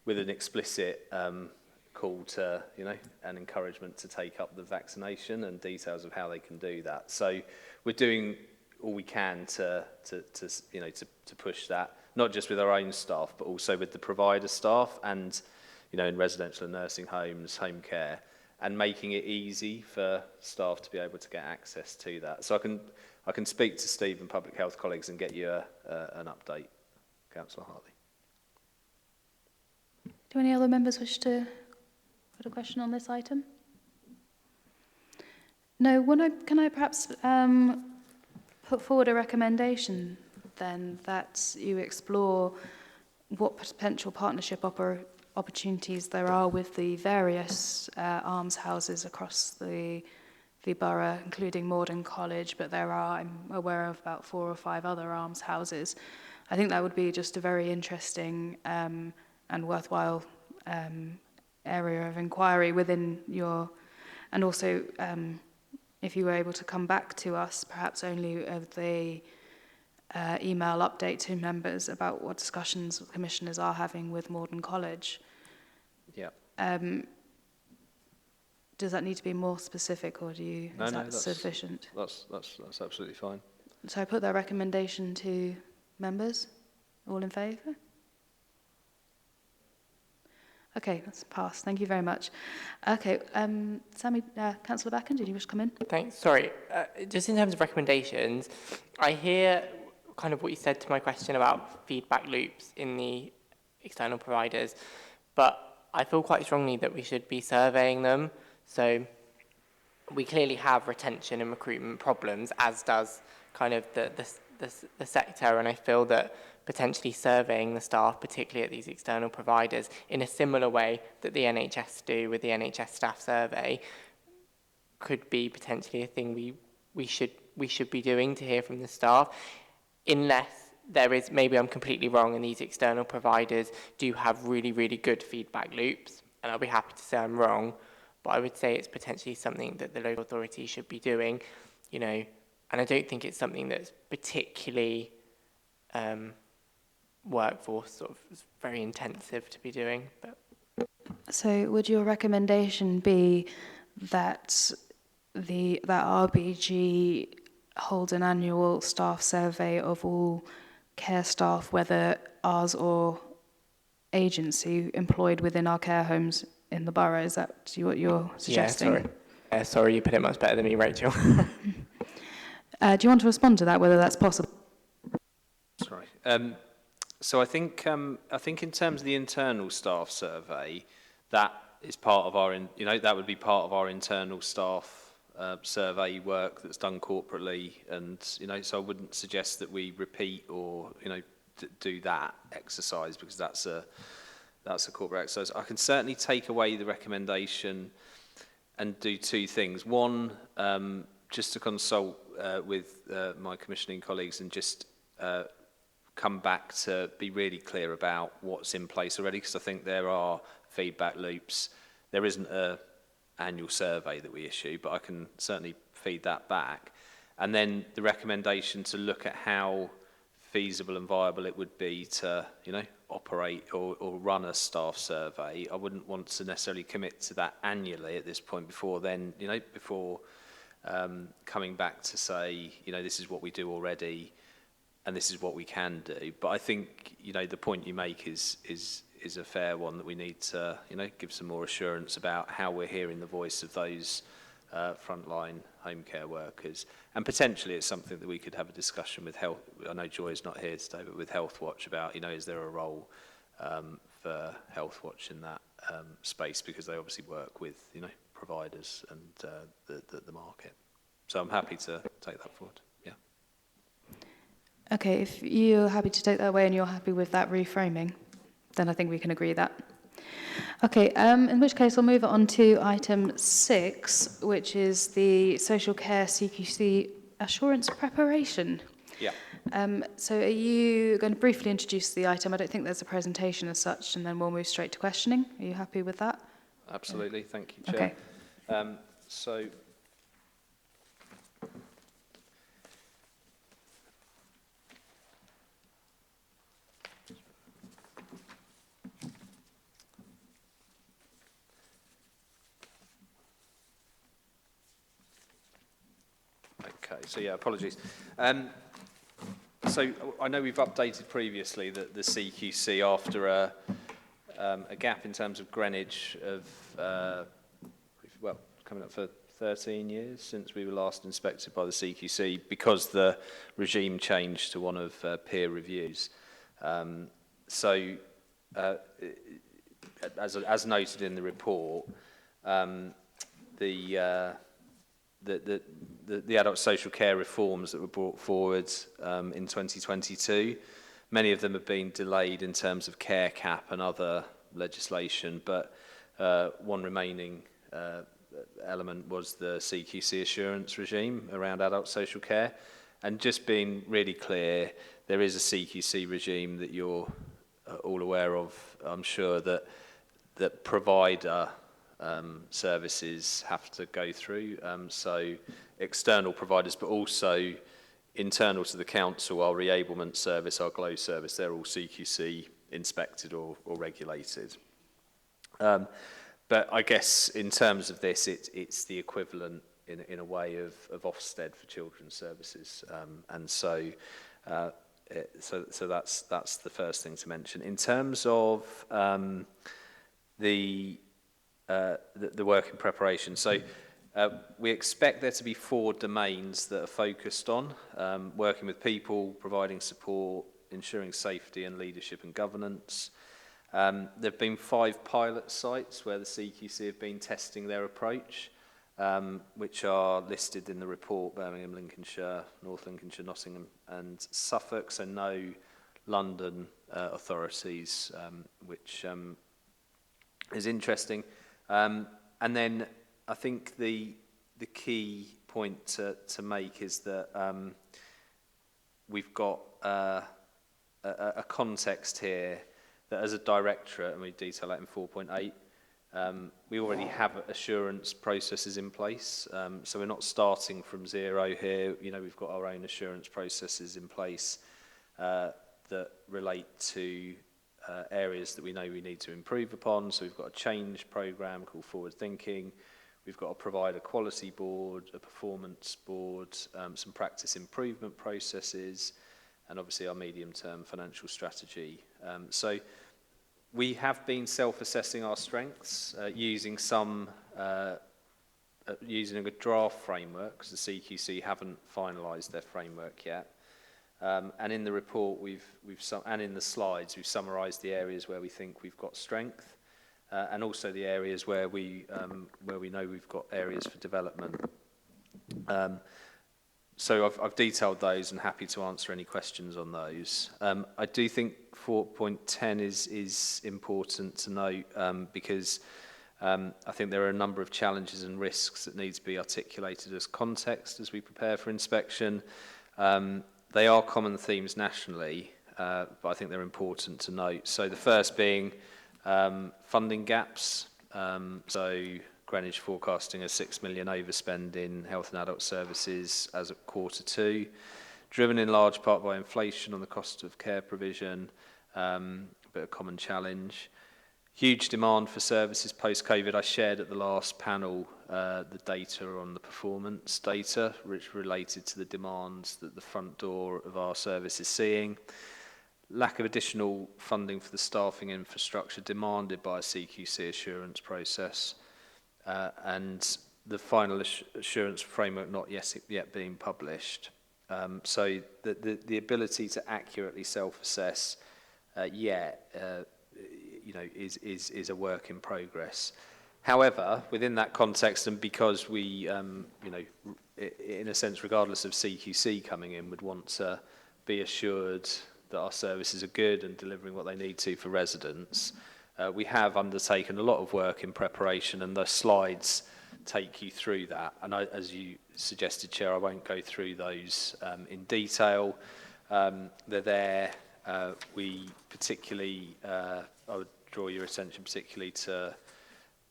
Speaker 2: with an explicit call to, an encouragement to take up the vaccination and details of how they can do that. So we're doing all we can to push that, not just with our own staff, but also with the provider staff and, in residential and nursing homes, home care, and making it easy for staff to be able to get access to that. So I can speak to Steve and public health colleagues and get you an update, Councillor Hartley.
Speaker 1: Do any other members wish to put a question on this item? No. Can I perhaps put forward a recommendation then that you explore what potential partnership opportunities there are with the various almshouses across the borough, including Morden College, but I'm aware of about 4 or 5 other almshouses. I think that would be just a very interesting and worthwhile area of inquiry within your, and also if you were able to come back to us, perhaps only of the email update to members about what discussions commissioners are having with Morden College.
Speaker 2: Yeah.
Speaker 1: Does that need to be more specific, or is that sufficient?
Speaker 2: That's absolutely fine.
Speaker 1: So I put that recommendation to members. All in favour? Okay, that's passed. Thank you very much. Okay, Sammy, Councillor Backen, did you wish to come in?
Speaker 4: Thanks. Sorry, just in terms of recommendations, I hear kind of what you said to my question about feedback loops in the external providers, but I feel quite strongly that we should be surveying them. So we clearly have retention and recruitment problems, as does kind of the sector, and I feel that potentially surveying the staff, particularly at these external providers, in a similar way that the NHS do with the NHS staff survey, could be potentially a thing we should be doing to hear from the staff, unless there is, maybe I'm completely wrong, and these external providers do have really, really good feedback loops, and I'll be happy to say I'm wrong, but I would say it's potentially something that the local authority should be doing, and I don't think it's something that's particularly workforce sort of very intensive to be doing. But
Speaker 1: so would your recommendation be that that RBG holds an annual staff survey of all care staff, whether ours or agency employed within our care homes in the borough? Is that what you're suggesting?
Speaker 4: Yeah, sorry, you put it much better than me, Rachel.
Speaker 1: Do you want to respond to that, whether that's possible?
Speaker 2: Sorry. So I think in terms of the internal staff survey, that is part of our, that would be part of our internal staff survey work that's done corporately, and so I wouldn't suggest that we repeat or do that exercise, because that's a corporate exercise. I can certainly take away the recommendation and do 2 things. One, just to consult with my commissioning colleagues and just come back to be really clear about what's in place already, because I think there are feedback loops. There isn't an annual survey that we issue, but I can certainly feed that back. And then the recommendation to look at how feasible and viable it would be to, operate or run a staff survey. I wouldn't want to necessarily commit to that annually at this point before then, before coming back to say, this is what we do already and this is what we can do. But I think, the point you make is a fair one, that we need to, give some more assurance about how we're hearing the voice of those frontline home care workers. And potentially it's something that we could have a discussion with Health. I know Joy's not here today, but with Health Watch about, is there a role for Health Watch in that space, because they obviously work with, providers and the market. So I'm happy to take that forward. Yeah.
Speaker 1: Okay, if you're happy to take that away and you're happy with that reframing, then I think we can agree that. Okay, in which case I'll move on to item 6, which is the social care CQC assurance preparation.
Speaker 2: Yeah.
Speaker 1: So are you going to briefly introduce the item? I don't think there's a presentation as such, and then we'll move straight to questioning. Are you happy with that?
Speaker 2: absolutely. Thank you, Chair.
Speaker 1: Okay.
Speaker 2: So, yeah, apologies. So I know we've updated previously that the CQC, after a gap in terms of Greenwich of, well, coming up for 13 years since we were last inspected by the CQC, because the regime changed to one of peer reviews. As noted in the report, the adult social care reforms that were brought forward in 2022, many of them have been delayed in terms of care cap and other legislation, but one remaining element was the CQC assurance regime around adult social care. And just being really clear, there is a CQC regime that you're all aware of, I'm sure, that provider services have to go through. So external providers, but also internal to the council, our reablement service, our GLOW service, they're all CQC inspected or regulated. But I guess in terms of this, it's the equivalent in a way of Ofsted for children's services. And so that's the first thing to mention. In terms of the work in preparation. So we expect there to be 4 domains that are focused on, working with people, providing support, ensuring safety and leadership and governance. There have been 5 pilot sites where the CQC have been testing their approach, which are listed in the report: Birmingham, Lincolnshire, North Lincolnshire, Nottingham and Suffolk, so no London authorities, which is interesting. And then I think the key point to make is that we've got a context here that as a directorate, and we detail that in 4.8, we already have assurance processes in place. So we're not starting from zero here. You know, we've got our own assurance processes in place that relate to areas that we know we need to improve upon. So we've got a change programme called Forward Thinking. We've got a provider quality board, a performance board, some practice improvement processes, and obviously our medium-term financial strategy. So we have been self-assessing our strengths using a draft framework, because the CQC haven't finalised their framework yet. And in the report, and in the slides, we've summarised the areas where we think we've got strength, and also the areas where we know we've got areas for development. So I've detailed those and happy to answer any questions on those. I do think 4.10 is important to note because I think there are a number of challenges and risks that need to be articulated as context as we prepare for inspection. They are common themes nationally, but I think they're important to note. So the first being funding gaps. So Greenwich forecasting a 6 million overspend in health and adult services as of Q2, driven in large part by inflation on the cost of care provision, but a common challenge. Huge demand for services post-COVID. I shared at the last panel the data on the performance data, which related to the demands that the front door of our service is seeing. Lack of additional funding for the staffing infrastructure demanded by a CQC assurance process, and the final assurance framework not yet being published. So the ability to accurately self-assess is a work in progress. However, within that context, and because we, in a sense, regardless of CQC coming in, would want to be assured that our services are good and delivering what they need to for residents, we have undertaken a lot of work in preparation, and the slides take you through that. And as you suggested, Chair, I won't go through those in detail. They're there. We particularly, I would draw your attention particularly to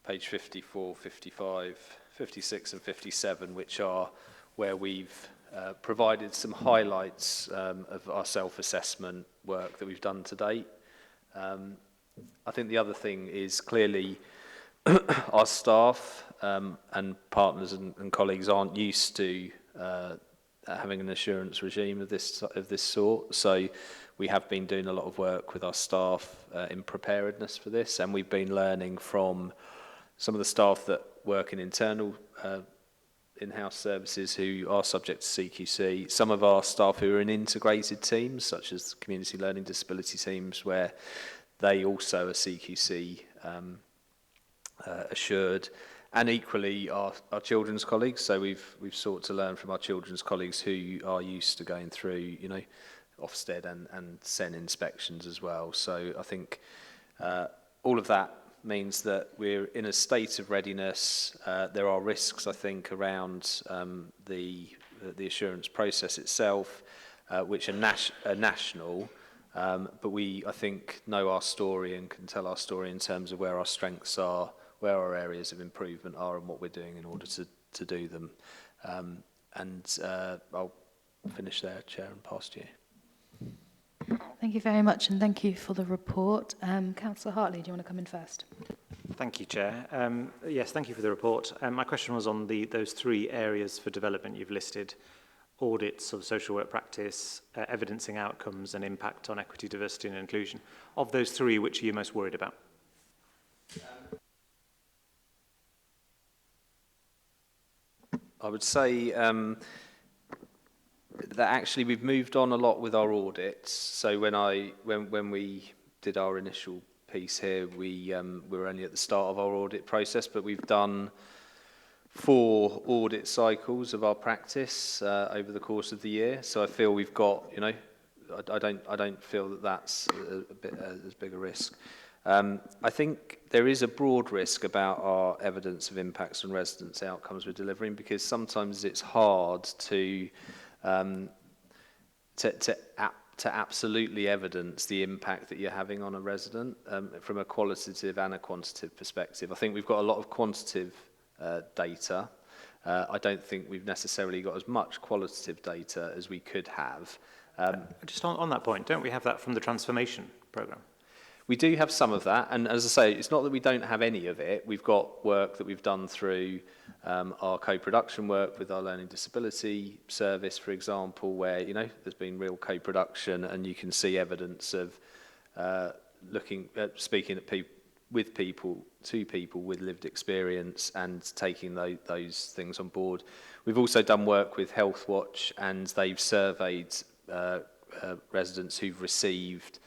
Speaker 2: page 54, 55, 56 and 57, which are where we've provided some highlights of our self-assessment work that we've done to date. I think the other thing is clearly our staff and partners and colleagues aren't used to having an assurance regime of this sort. So we have been doing a lot of work with our staff in preparedness for this, and we've been learning from some of the staff that work in internal in-house services who are subject to CQC, some of our staff who are in integrated teams, such as community learning disability teams, where they also are CQC assured, and equally our children's colleagues. So we've sought to learn from our children's colleagues who are used to going through, you know, Ofsted and SEN inspections as well. So I think all of that means that we're in a state of readiness. There are risks, I think, around the assurance process itself, which are national, but we, I think, know our story and can tell our story in terms of where our strengths are, where our areas of improvement are, and what we're doing in order to do them. I'll finish there, Chair, and pass to you.
Speaker 1: Thank you very much, and thank you for the report. Councillor Hartley, do you want to come in first?
Speaker 3: Thank you, Chair. Yes, thank you for the report. My question was on those 3 areas for development you've listed: audits of social work practice, evidencing outcomes, and impact on equity, diversity and inclusion. Of those 3, which are you most worried about?
Speaker 2: I would say that actually we've moved on a lot with our audits. So when we did our initial piece here, we were only at the start of our audit process, but we've done 4 audit cycles of our practice over the course of the year. So I feel we've got, you know, I don't feel that that's a bit as big a risk. I think there is a broad risk about our evidence of impacts on residents' outcomes we're delivering, because sometimes it's hard to absolutely evidence the impact that you're having on a resident from a qualitative and a quantitative perspective. I think we've got a lot of quantitative data. I don't think we've necessarily got as much qualitative data as we could have.
Speaker 3: Just on that point, don't we have that from the transformation programme?
Speaker 2: We do have some of that, and as I say, it's not that we don't have any of it. We've got work that we've done through our co-production work with our learning disability service, for example, where, you know, there's been real co-production, and you can see evidence of speaking with people with lived experience and taking those things on board. We've also done work with Health Watch, and they've surveyed residents who've received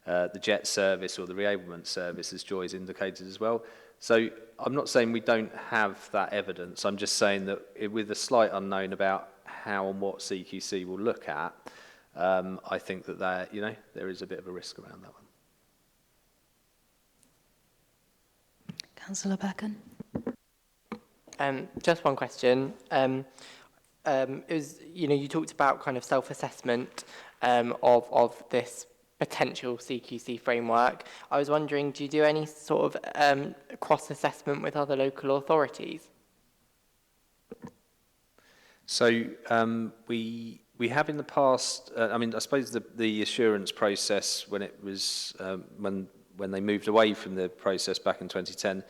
Speaker 2: the JET service or the reablement service, as Joy's indicated as well. So I'm not saying we don't have that evidence. I'm just saying that with a slight unknown about how and what CQC will look at, I think that there is a bit of a risk around that one.
Speaker 1: Councillor Becken.
Speaker 4: Just one question. You talked about kind of self-assessment of this potential CQC framework. I was wondering, do you do any sort of cross-assessment with other local authorities?
Speaker 2: So we have in the past. I suppose the assurance process, when it was when they moved away from the process back in 2010,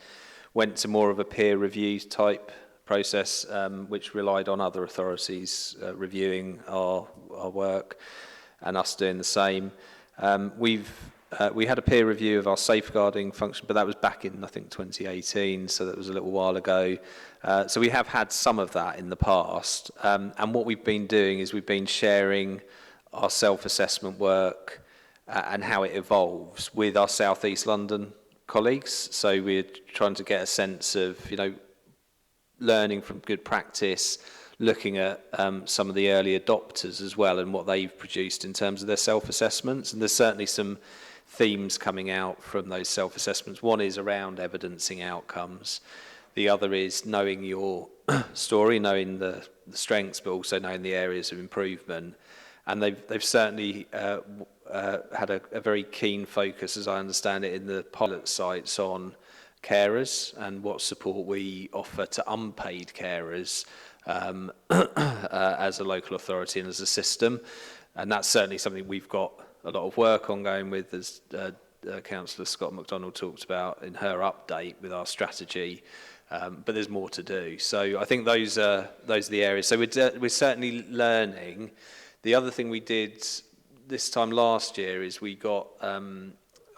Speaker 2: went to more of a peer review type process, which relied on other authorities reviewing our work and us doing the same. We had a peer review of our safeguarding function, but that was back in, I think, 2018, so that was a little while ago. So we have had some of that in the past. And what we've been doing is we've been sharing our self-assessment work and how it evolves with our South East London colleagues. So we're trying to get a sense of, learning from good practice, looking at some of the early adopters as well and what they've produced in terms of their self-assessments. And there's certainly some themes coming out from those self-assessments. One is around evidencing outcomes. The other is knowing your story, knowing the strengths, but also knowing the areas of improvement. And they've certainly had a very keen focus, as I understand it, in the pilot sites on carers and what support we offer to unpaid carers as a local authority and as a system. And that's certainly something we've got a lot of work ongoing with, as Councillor Scott MacDonald talked about in her update with our strategy. But there's more to do. So I think those are the areas. So we're certainly learning. The other thing we did this time last year is we got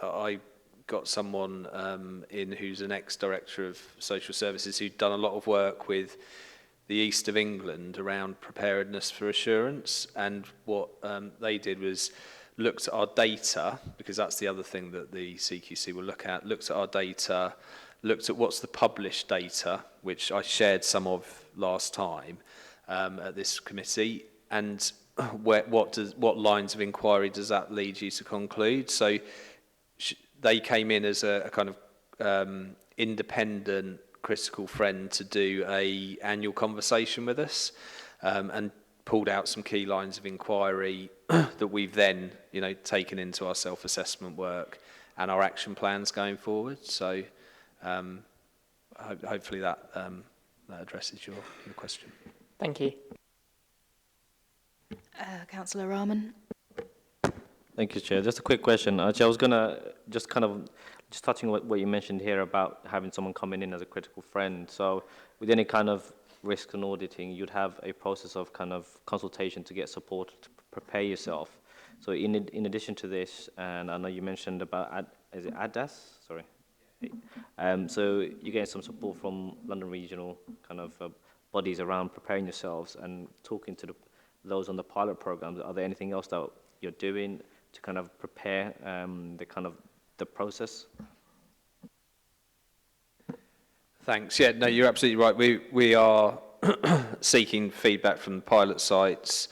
Speaker 2: I got someone in who's an ex-director of social services who'd done a lot of work with the east of England around preparedness for assurance, and what they did was looked at our data, because that's the other thing that the CQC will look at, looked at our data, looked at what's the published data, which I shared some of last time at this committee, and what lines of inquiry does that lead you to conclude? So they came in as a kind of independent critical friend to do a annual conversation with us, and pulled out some key lines of inquiry that we've then, taken into our self-assessment work and our action plans going forward. So hopefully that addresses your question.
Speaker 4: Thank you.
Speaker 1: Councillor Rahman.
Speaker 6: Thank you, Chair. Just a quick question. Chair, I was going to just touching on what you mentioned here about having someone coming in as a critical friend. So with any kind of risk and auditing, you'd have a process of kind of consultation to get support to prepare yourself. So in addition to this, and I know you mentioned about, is it ADAS? Sorry. So you get some support from London regional kind of bodies around preparing yourselves and talking to those on the pilot programs. Are there anything else that you're doing to kind of prepare the process?
Speaker 2: Thanks. Yeah, no, you're absolutely right. We are seeking feedback from the pilot sites.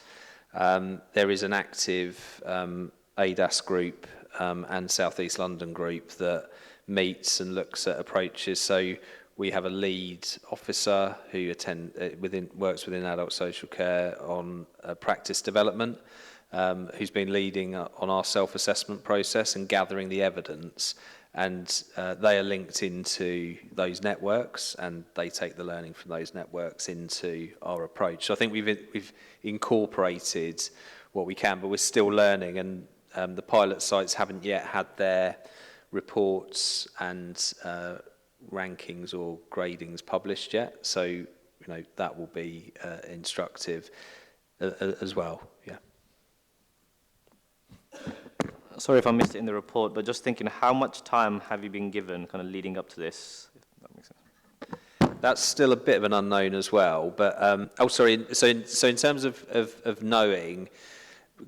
Speaker 2: There is an active ADAS group and South East London group that meets and looks at approaches. So we have a lead officer who works within adult social care on practice development, who's been leading on our self-assessment process and gathering the evidence. And they are linked into those networks, and they take the learning from those networks into our approach. So I think we've incorporated what we can, but we're still learning, and the pilot sites haven't yet had their reports and rankings or gradings published yet. So that will be instructive as well. Yeah.
Speaker 6: Sorry if I missed it in the report, but just thinking, how much time have you been given kind of leading up to this? If that makes sense.
Speaker 2: That's still a bit of an unknown as well. But So in terms of knowing,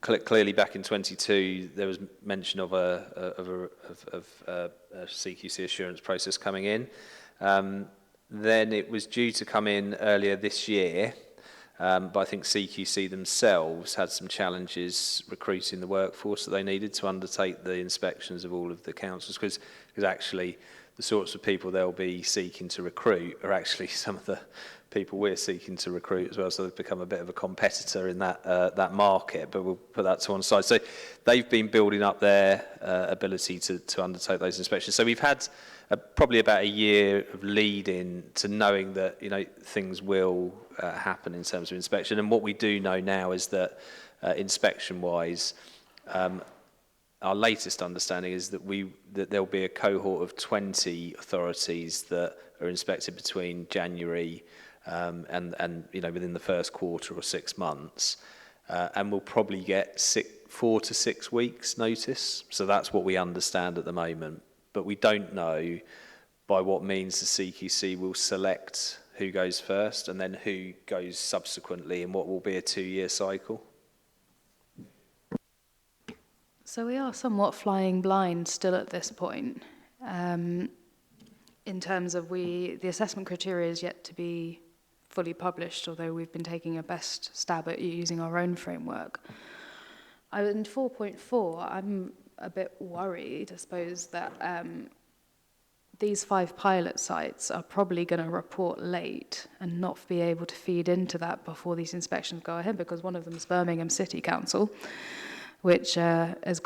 Speaker 2: clearly back in 22 there was mention of a CQC assurance process coming in. Then it was due to come in earlier this year. But I think CQC themselves had some challenges recruiting the workforce that they needed to undertake the inspections of all of the councils, because actually the sorts of people they'll be seeking to recruit are actually some of the people we're seeking to recruit as well. So they've become a bit of a competitor in that market, but we'll put that to one side. So they've been building up their ability to undertake those inspections. So we've had probably about a year of lead-in to knowing that things will happen in terms of inspection. And what we do know now is that inspection-wise, our latest understanding is that there'll be a cohort of 20 authorities that are inspected between January and within the first quarter or 6 months, and we'll probably get 4 to 6 weeks notice. So that's what we understand at the moment. But we don't know by what means the CQC will select who goes first and then who goes subsequently in what will be a 2-year cycle.
Speaker 1: So we are somewhat flying blind still at this point. In terms of the assessment criteria is yet to be fully published, although we've been taking a best stab at using our own framework. In 4.4, I'm a bit worried, I suppose, that these 5 pilot sites are probably going to report late and not be able to feed into that before these inspections go ahead, because one of them is Birmingham City Council, which has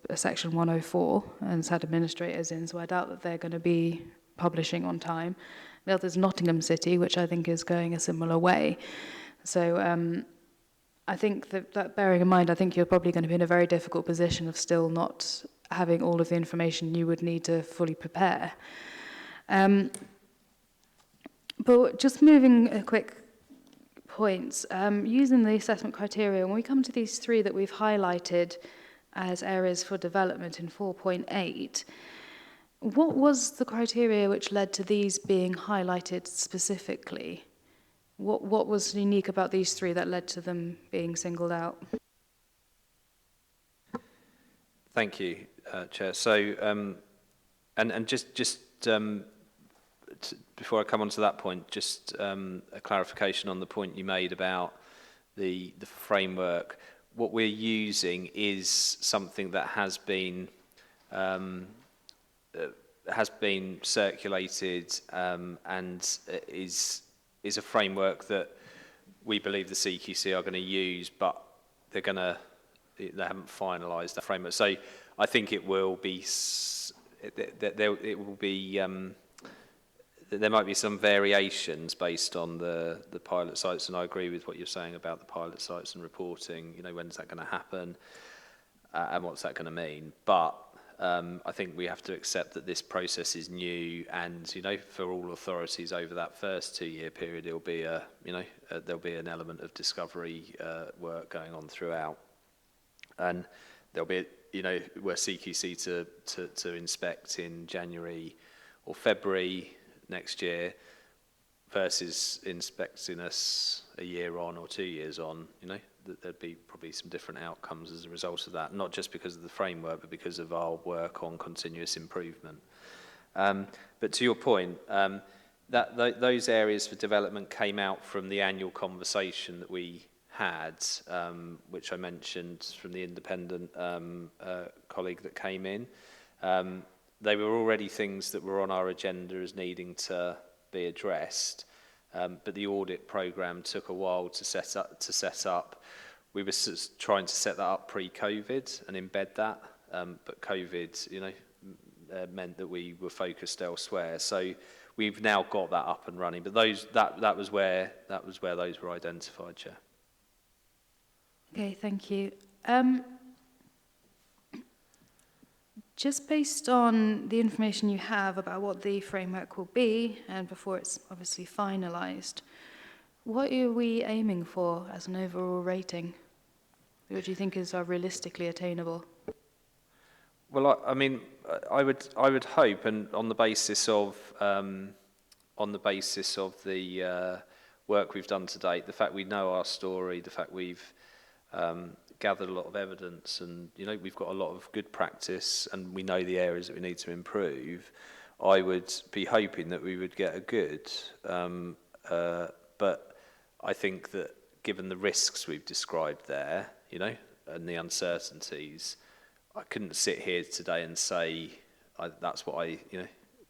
Speaker 1: a Section 104 and it's had administrators in, so I doubt that they're going to be publishing on time. The other is Nottingham City, which I think is going a similar way. So I think that bearing in mind, I think you're probably going to be in a very difficult position of still not having all of the information you would need to fully prepare. But just moving a quick points, using the assessment criteria, when we come to these three that we've highlighted as areas for development in 4.8, what was the criteria which led to these being highlighted specifically? What was unique about these three that led to them being singled out?
Speaker 2: Thank you, Chair. So, and just before I come on to that point, just a clarification on the point you made about the framework. What we're using is something that has been circulated and is a framework that we believe the CQC are going to use, but they haven't finalised that framework. So I think it will be there might be some variations based on the pilot sites, and I agree with what you're saying about the pilot sites and reporting. You know, when's that going to happen, and what's that going to mean? But I think we have to accept that this process is new, and for all authorities over that first 2-year period, it'll be there'll be an element of discovery work going on throughout, and there'll be we're CQC to inspect in January or February next year versus inspecting us a year on or 2 years on. There'd be probably some different outcomes as a result of that, not just because of the framework, but because of our work on continuous improvement. But to your point, those areas for development came out from the annual conversation that we had, which I mentioned from the independent colleague that came in. They were already things that were on our agenda as needing to be addressed, but the audit programme took a while to set up. We were trying to set that up pre-COVID and embed that, but COVID, meant that we were focused elsewhere. So we've now got that up and running. But that was where those were identified, Chair.
Speaker 1: Okay, thank you. Just based on the information you have about what the framework will be, and before it's obviously finalised, what are we aiming for as an overall rating? What do you think is realistically attainable?
Speaker 2: Well, I mean, I would hope, and on the basis of the work we've done to date, the fact we know our story, the fact we've gathered a lot of evidence, and we've got a lot of good practice, and we know the areas that we need to improve. I would be hoping that we would get a good, but I think that given the risks we've described there, and the uncertainties, I couldn't sit here today and say that's what I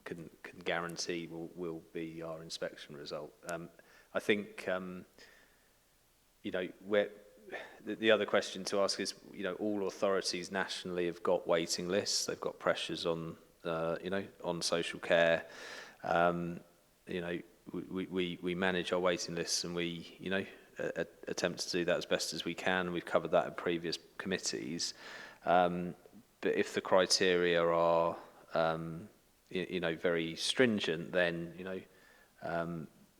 Speaker 2: can guarantee will be our inspection result. I think the other question to ask is, all authorities nationally have got waiting lists. They've got pressures on, on social care. We manage our waiting lists, and we, attempt to do that as best as we can. And we've covered that in previous committees. But if the criteria are, very stringent, then,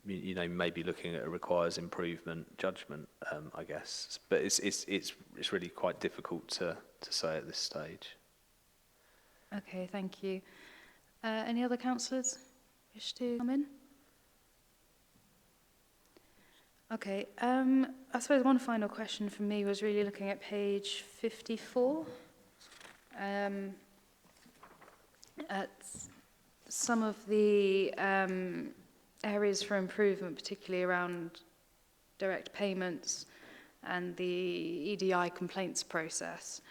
Speaker 2: maybe looking at it requires improvement judgment, I guess. But it's really quite difficult to say at this stage.
Speaker 1: Okay, thank you. Any other councillors wish to come in? Okay, I suppose one final question from me was really looking at page 54. At some of the areas for improvement, particularly around direct payments and the EDI complaints process.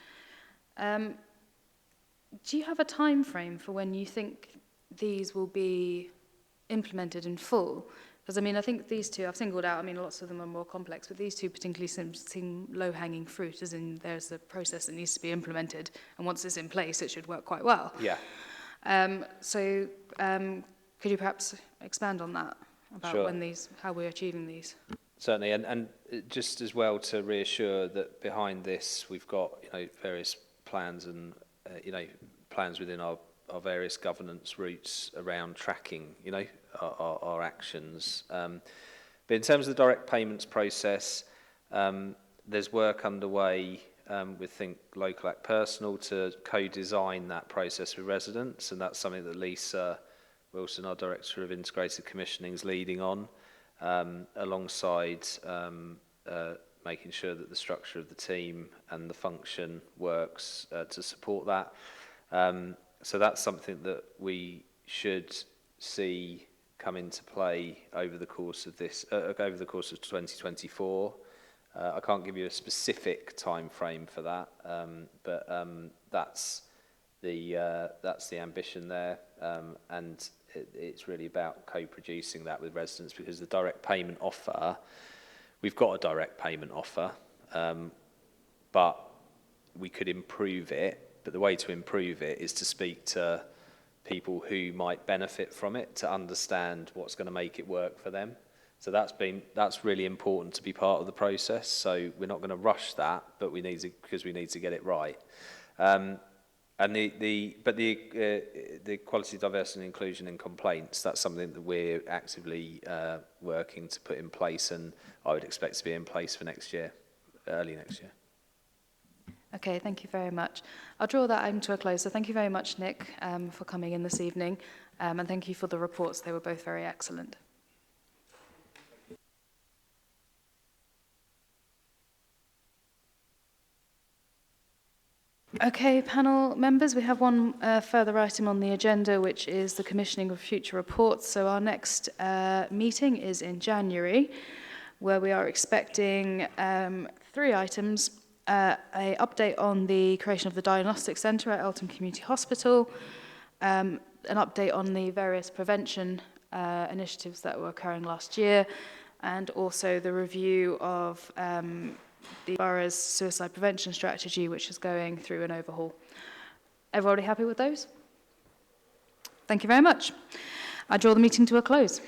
Speaker 1: Do you have a time frame for when you think these will be implemented in full? Because, I mean, I think these two I've singled out. I mean, lots of them are more complex, but these two particularly seem low-hanging fruit, as in there's a process that needs to be implemented, and once it's in place, it should work quite well.
Speaker 2: Yeah.
Speaker 1: Could you perhaps expand on that, about
Speaker 2: Sure.
Speaker 1: how we're achieving these?
Speaker 2: Certainly, and just as well to reassure that behind this we've got various plans and plans within our various governance routes around tracking our actions. But in terms of the direct payments process, there's work underway with Think Local Act Personal to co-design that process with residents, and that's something that Lisa Wilson, our Director of Integrated Commissioning, is leading on, alongside making sure that the structure of the team and the function works to support that. So that's something that we should see come into play over the course of 2024. I can't give you a specific time frame for that, but that's the ambition there, and it's really about co-producing that with residents, because the direct payment offer, we've got a direct payment offer, but we could improve it. But the way to improve it is to speak to people who might benefit from it, to understand what's going to make it work for them. So that's really important to be part of the process. So we're not going to rush that, but we need to get it right. And the quality, diversity and inclusion in complaints, that's something that we're actively working to put in place, and I would expect to be in place for next year, early next year.
Speaker 1: Okay, thank you very much. I'll draw that item to a close. So thank you very much, Nick, for coming in this evening, and thank you for the reports. They were both very excellent. Okay, panel members, we have one further item on the agenda, which is the commissioning of future reports. So our next meeting is in January, where we are expecting 3 items. An update on the creation of the Diagnostic Centre at Eltham Community Hospital, an update on the various prevention initiatives that were occurring last year, and also the review of the borough's suicide prevention strategy, which is going through an overhaul. Everybody happy with those? Thank you very much. I draw the meeting to a close.